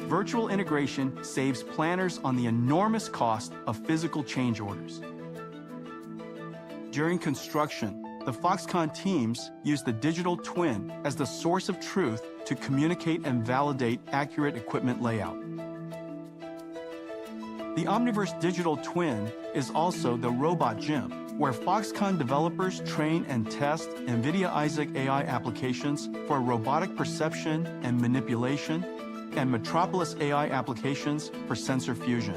Virtual integration saves planners on the enormous cost of physical change orders. During construction, the Foxconn teams use the digital twin as the source of truth to communicate and validate accurate equipment layout. The Omniverse digital twin is also the robot gym, where Foxconn developers train and test NVIDIA Isaac AI applications for robotic perception and manipulation, and Metropolis AI applications for sensor fusion.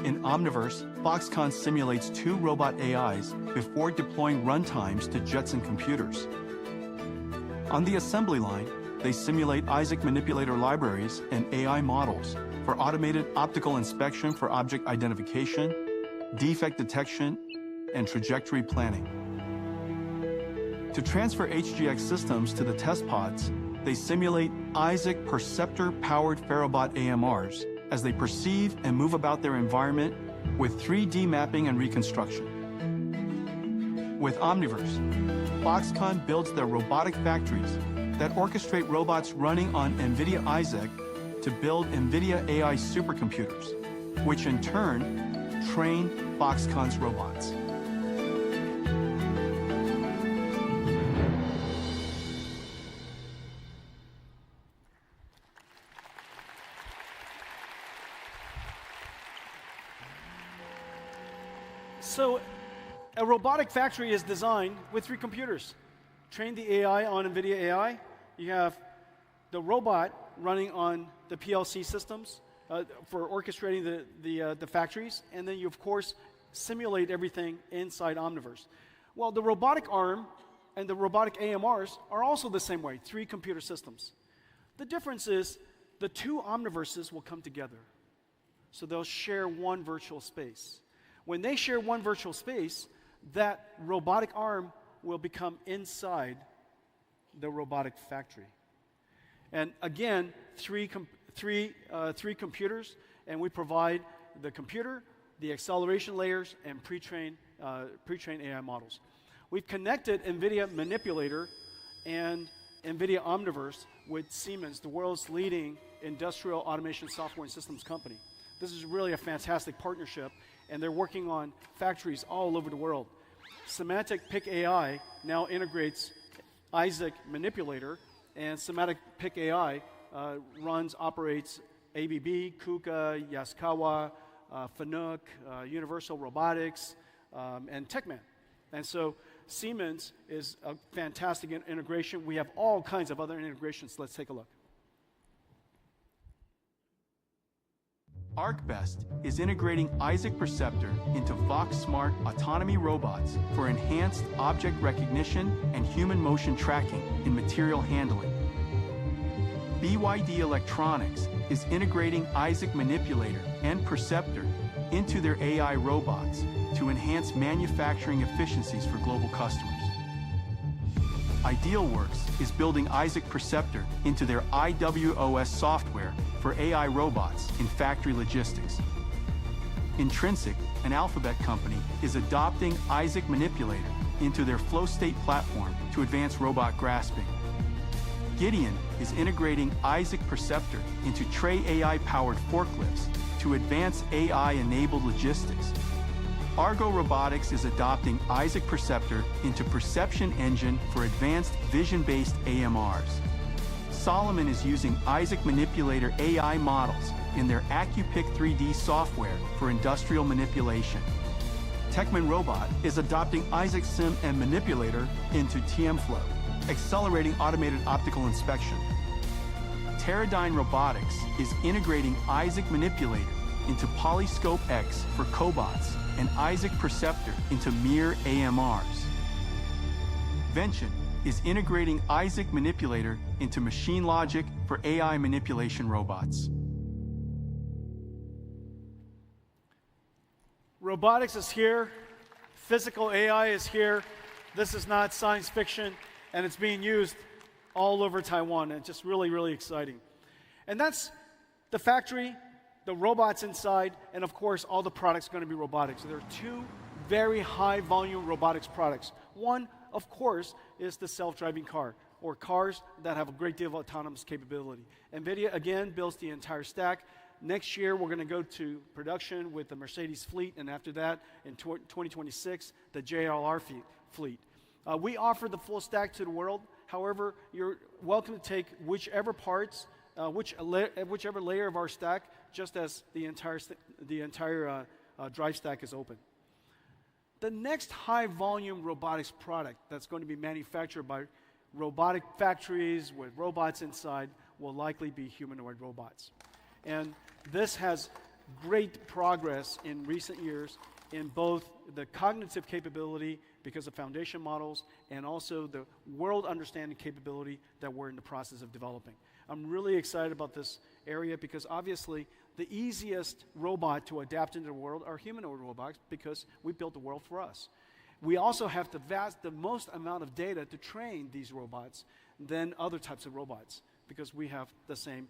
In Omniverse, Foxconn simulates 2 robot AIs before deploying runtimes to Jetson computers. On the assembly line, they simulate Isaac manipulator libraries and AI models for automated optical inspection for object identification, defect detection, and trajectory planning. To transfer HGX systems to the test pods, they simulate Isaac Perceptor-powered Ferrobot AMRs as they perceive and move about their environment with 3D mapping and reconstruction. With Omniverse, Foxconn builds their robotic factories that orchestrate robots running on NVIDIA Isaac to build NVIDIA AI supercomputers, which in turn train Foxconn's robots. So a robotic factory is designed with 3 computers. Train the AI on NVIDIA AI. You have the robot running on the PLC systems for orchestrating the factories. And then you, of course, simulate everything inside Omniverse. Well, the robotic arm and the robotic AMRs are also the same way, 3 computer systems. The difference is the 2 Omniverses will come together. So they'll share one virtual space. When they share one virtual space, that robotic arm will become inside the robotic factory. And again, three computers, and we provide the computer, the acceleration layers, and pre-trained AI models. We've connected NVIDIA Manipulator and NVIDIA Omniverse with Siemens, the world's leading industrial automation software and systems company. This is really a fantastic partnership, and they're working on factories all over the world. Semantic Pick AI now integrates Isaac Manipulator, and Semantic Pick AI operates ABB, KUKA, Yaskawa, Fanuc, Universal Robotics, and Techman. And so Siemens is a fantastic integration. We have all kinds of other integrations. Let's take a look. ArcBest is integrating Isaac Perceptor into VoxSmart autonomy robots for enhanced object recognition and human motion tracking in material handling. BYD Electronics is integrating Isaac Manipulator and Perceptor into their AI robots to enhance manufacturing efficiencies for global customers. IdealWorks is building Isaac Perceptor into their IWOS software for AI robots in factory logistics. Intrinsic, an Alphabet company, is adopting Isaac Manipulator into their flow state platform to advance robot grasping. Gideon is integrating Isaac Perceptor into Tray AI-powered forklifts to advance AI-enabled logistics. Argo Robotics is adopting Isaac Perceptor into Perception Engine for advanced vision-based AMRs. Solomon is using Isaac Manipulator AI models in their AccuPick 3D software for industrial manipulation. Techman Robot is adopting Isaac Sim and Manipulator into TMFlow, accelerating automated optical inspection. Teradyne Robotics is integrating Isaac Manipulator into Polyscope X for cobots and Isaac Perceptor into Mir AMRs. Vention is integrating Isaac Manipulator into Machine Logic for AI manipulation robots. Robotics is here. Physical AI is here. This is not science fiction, and it's being used all over Taiwan. And it's just really, really exciting. And that's the factory, the robots inside, and of course, all the products are going to be robotics. So there are two very high volume robotics products. One, of course, is the self-driving car, or cars that have a great deal of autonomous capability. NVIDIA, again, builds the entire stack. Next year, we're going to go to production with the Mercedes fleet, and after that, in 2026, the JLR fleet. We offer the full stack to the world. However, you're welcome to take whichever parts, whichever layer of our stack, just as the entire drive stack is open. The next high-volume robotics product that's going to be manufactured by robotic factories with robots inside will likely be humanoid robots. And this has great progress in recent years in both the cognitive capability because of foundation models and also the world understanding capability that we're in the process of developing. I'm really excited about this area because obviously the easiest robot to adapt into the world are humanoid robots because we built the world for us. We also have the most amount of data to train these robots than other types of robots because we have the same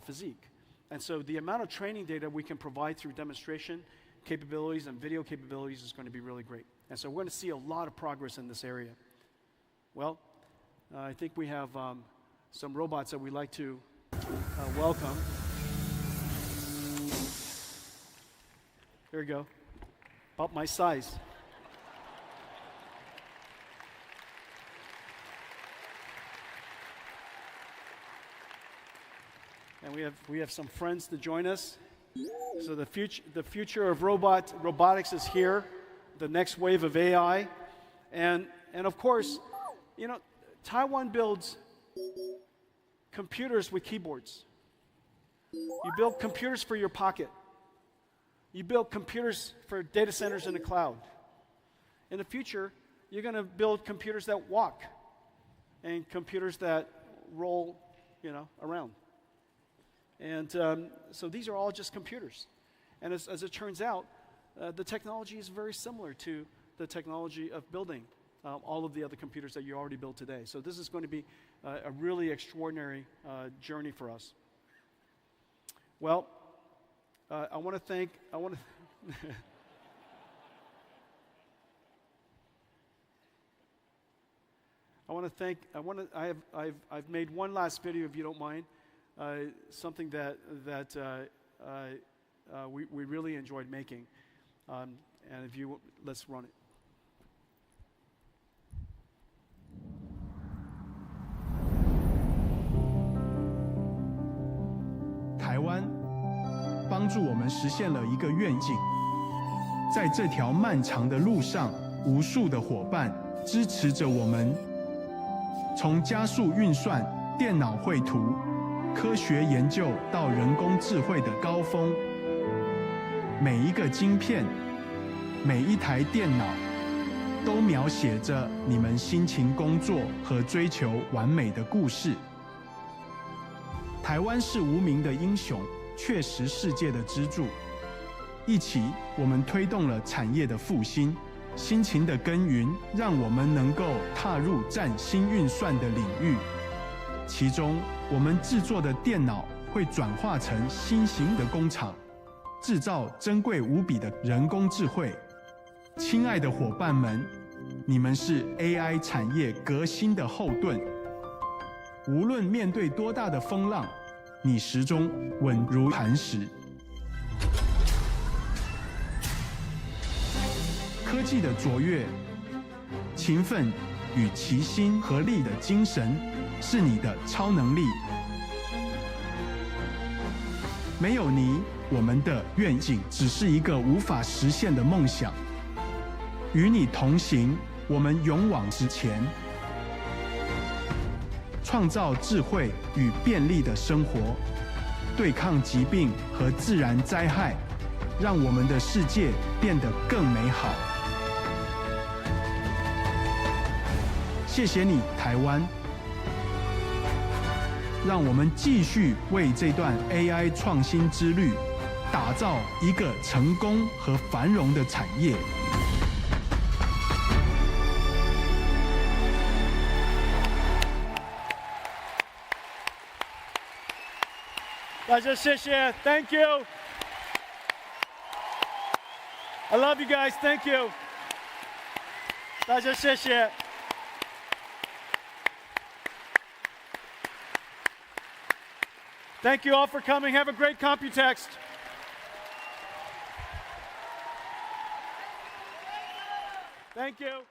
physique. And so the amount of training data we can provide through demonstration capabilities and video capabilities is going to be really great. And so we're going to see a lot of progress in this area. Well, I think we have some robots that we'd like to welcome. Here we go. About my size. And we have some friends to join us. So the future of robotics is here. The next wave of AI, and of course, you know, Taiwan builds computers with keyboards. You build computers for your pocket. You build computers for data centers in the cloud. In the future, you're going to build computers that walk and computers that roll, you know, around. And so these are all just computers. And as it turns out, the technology is very similar to the technology of building all of the other computers that you already built today. So this is going to be a really extraordinary journey for us. Well, I want to thank. I've made one last video, if you don't mind. Something that we really enjoyed making. And if you, let's run it. 台湾帮助我们实现了一个愿景，在这条漫长的路上，无数的伙伴支持着我们，从加速运算、电脑绘图、科学研究到人工智慧的高峰，每一个晶片，每一台电脑，都描写着你们辛勤工作和追求完美的故事。台湾是无名的英雄，却是世界的支柱。一起，我们推动了产业的复兴，辛勤的耕耘，让我们能够踏入崭新运算的领域。其中，我们制作的电脑会转化成新型的工厂，制造珍贵无比的人工智慧。亲爱的伙伴们，你们是 AI 产业革新的后盾。无论面对多大的风浪，你始终稳如磐石。科技的卓越、勤奋与齐心合力的精神，是你的超能力。没有你，我们的愿景只是一个无法实现的梦想。与你同行，我们勇往直前。创造智慧与便利的生活，对抗疾病和自然灾害，让我们的世界变得更美好。谢谢你，台湾。让我们继续为这段 AI 创新之旅，打造一个成功和繁荣的产业。大家谢谢 ，Thank you. I love you guys. Thank you. 大家谢谢。Thank you all for coming. Have a great COMPUTEX. Thank you.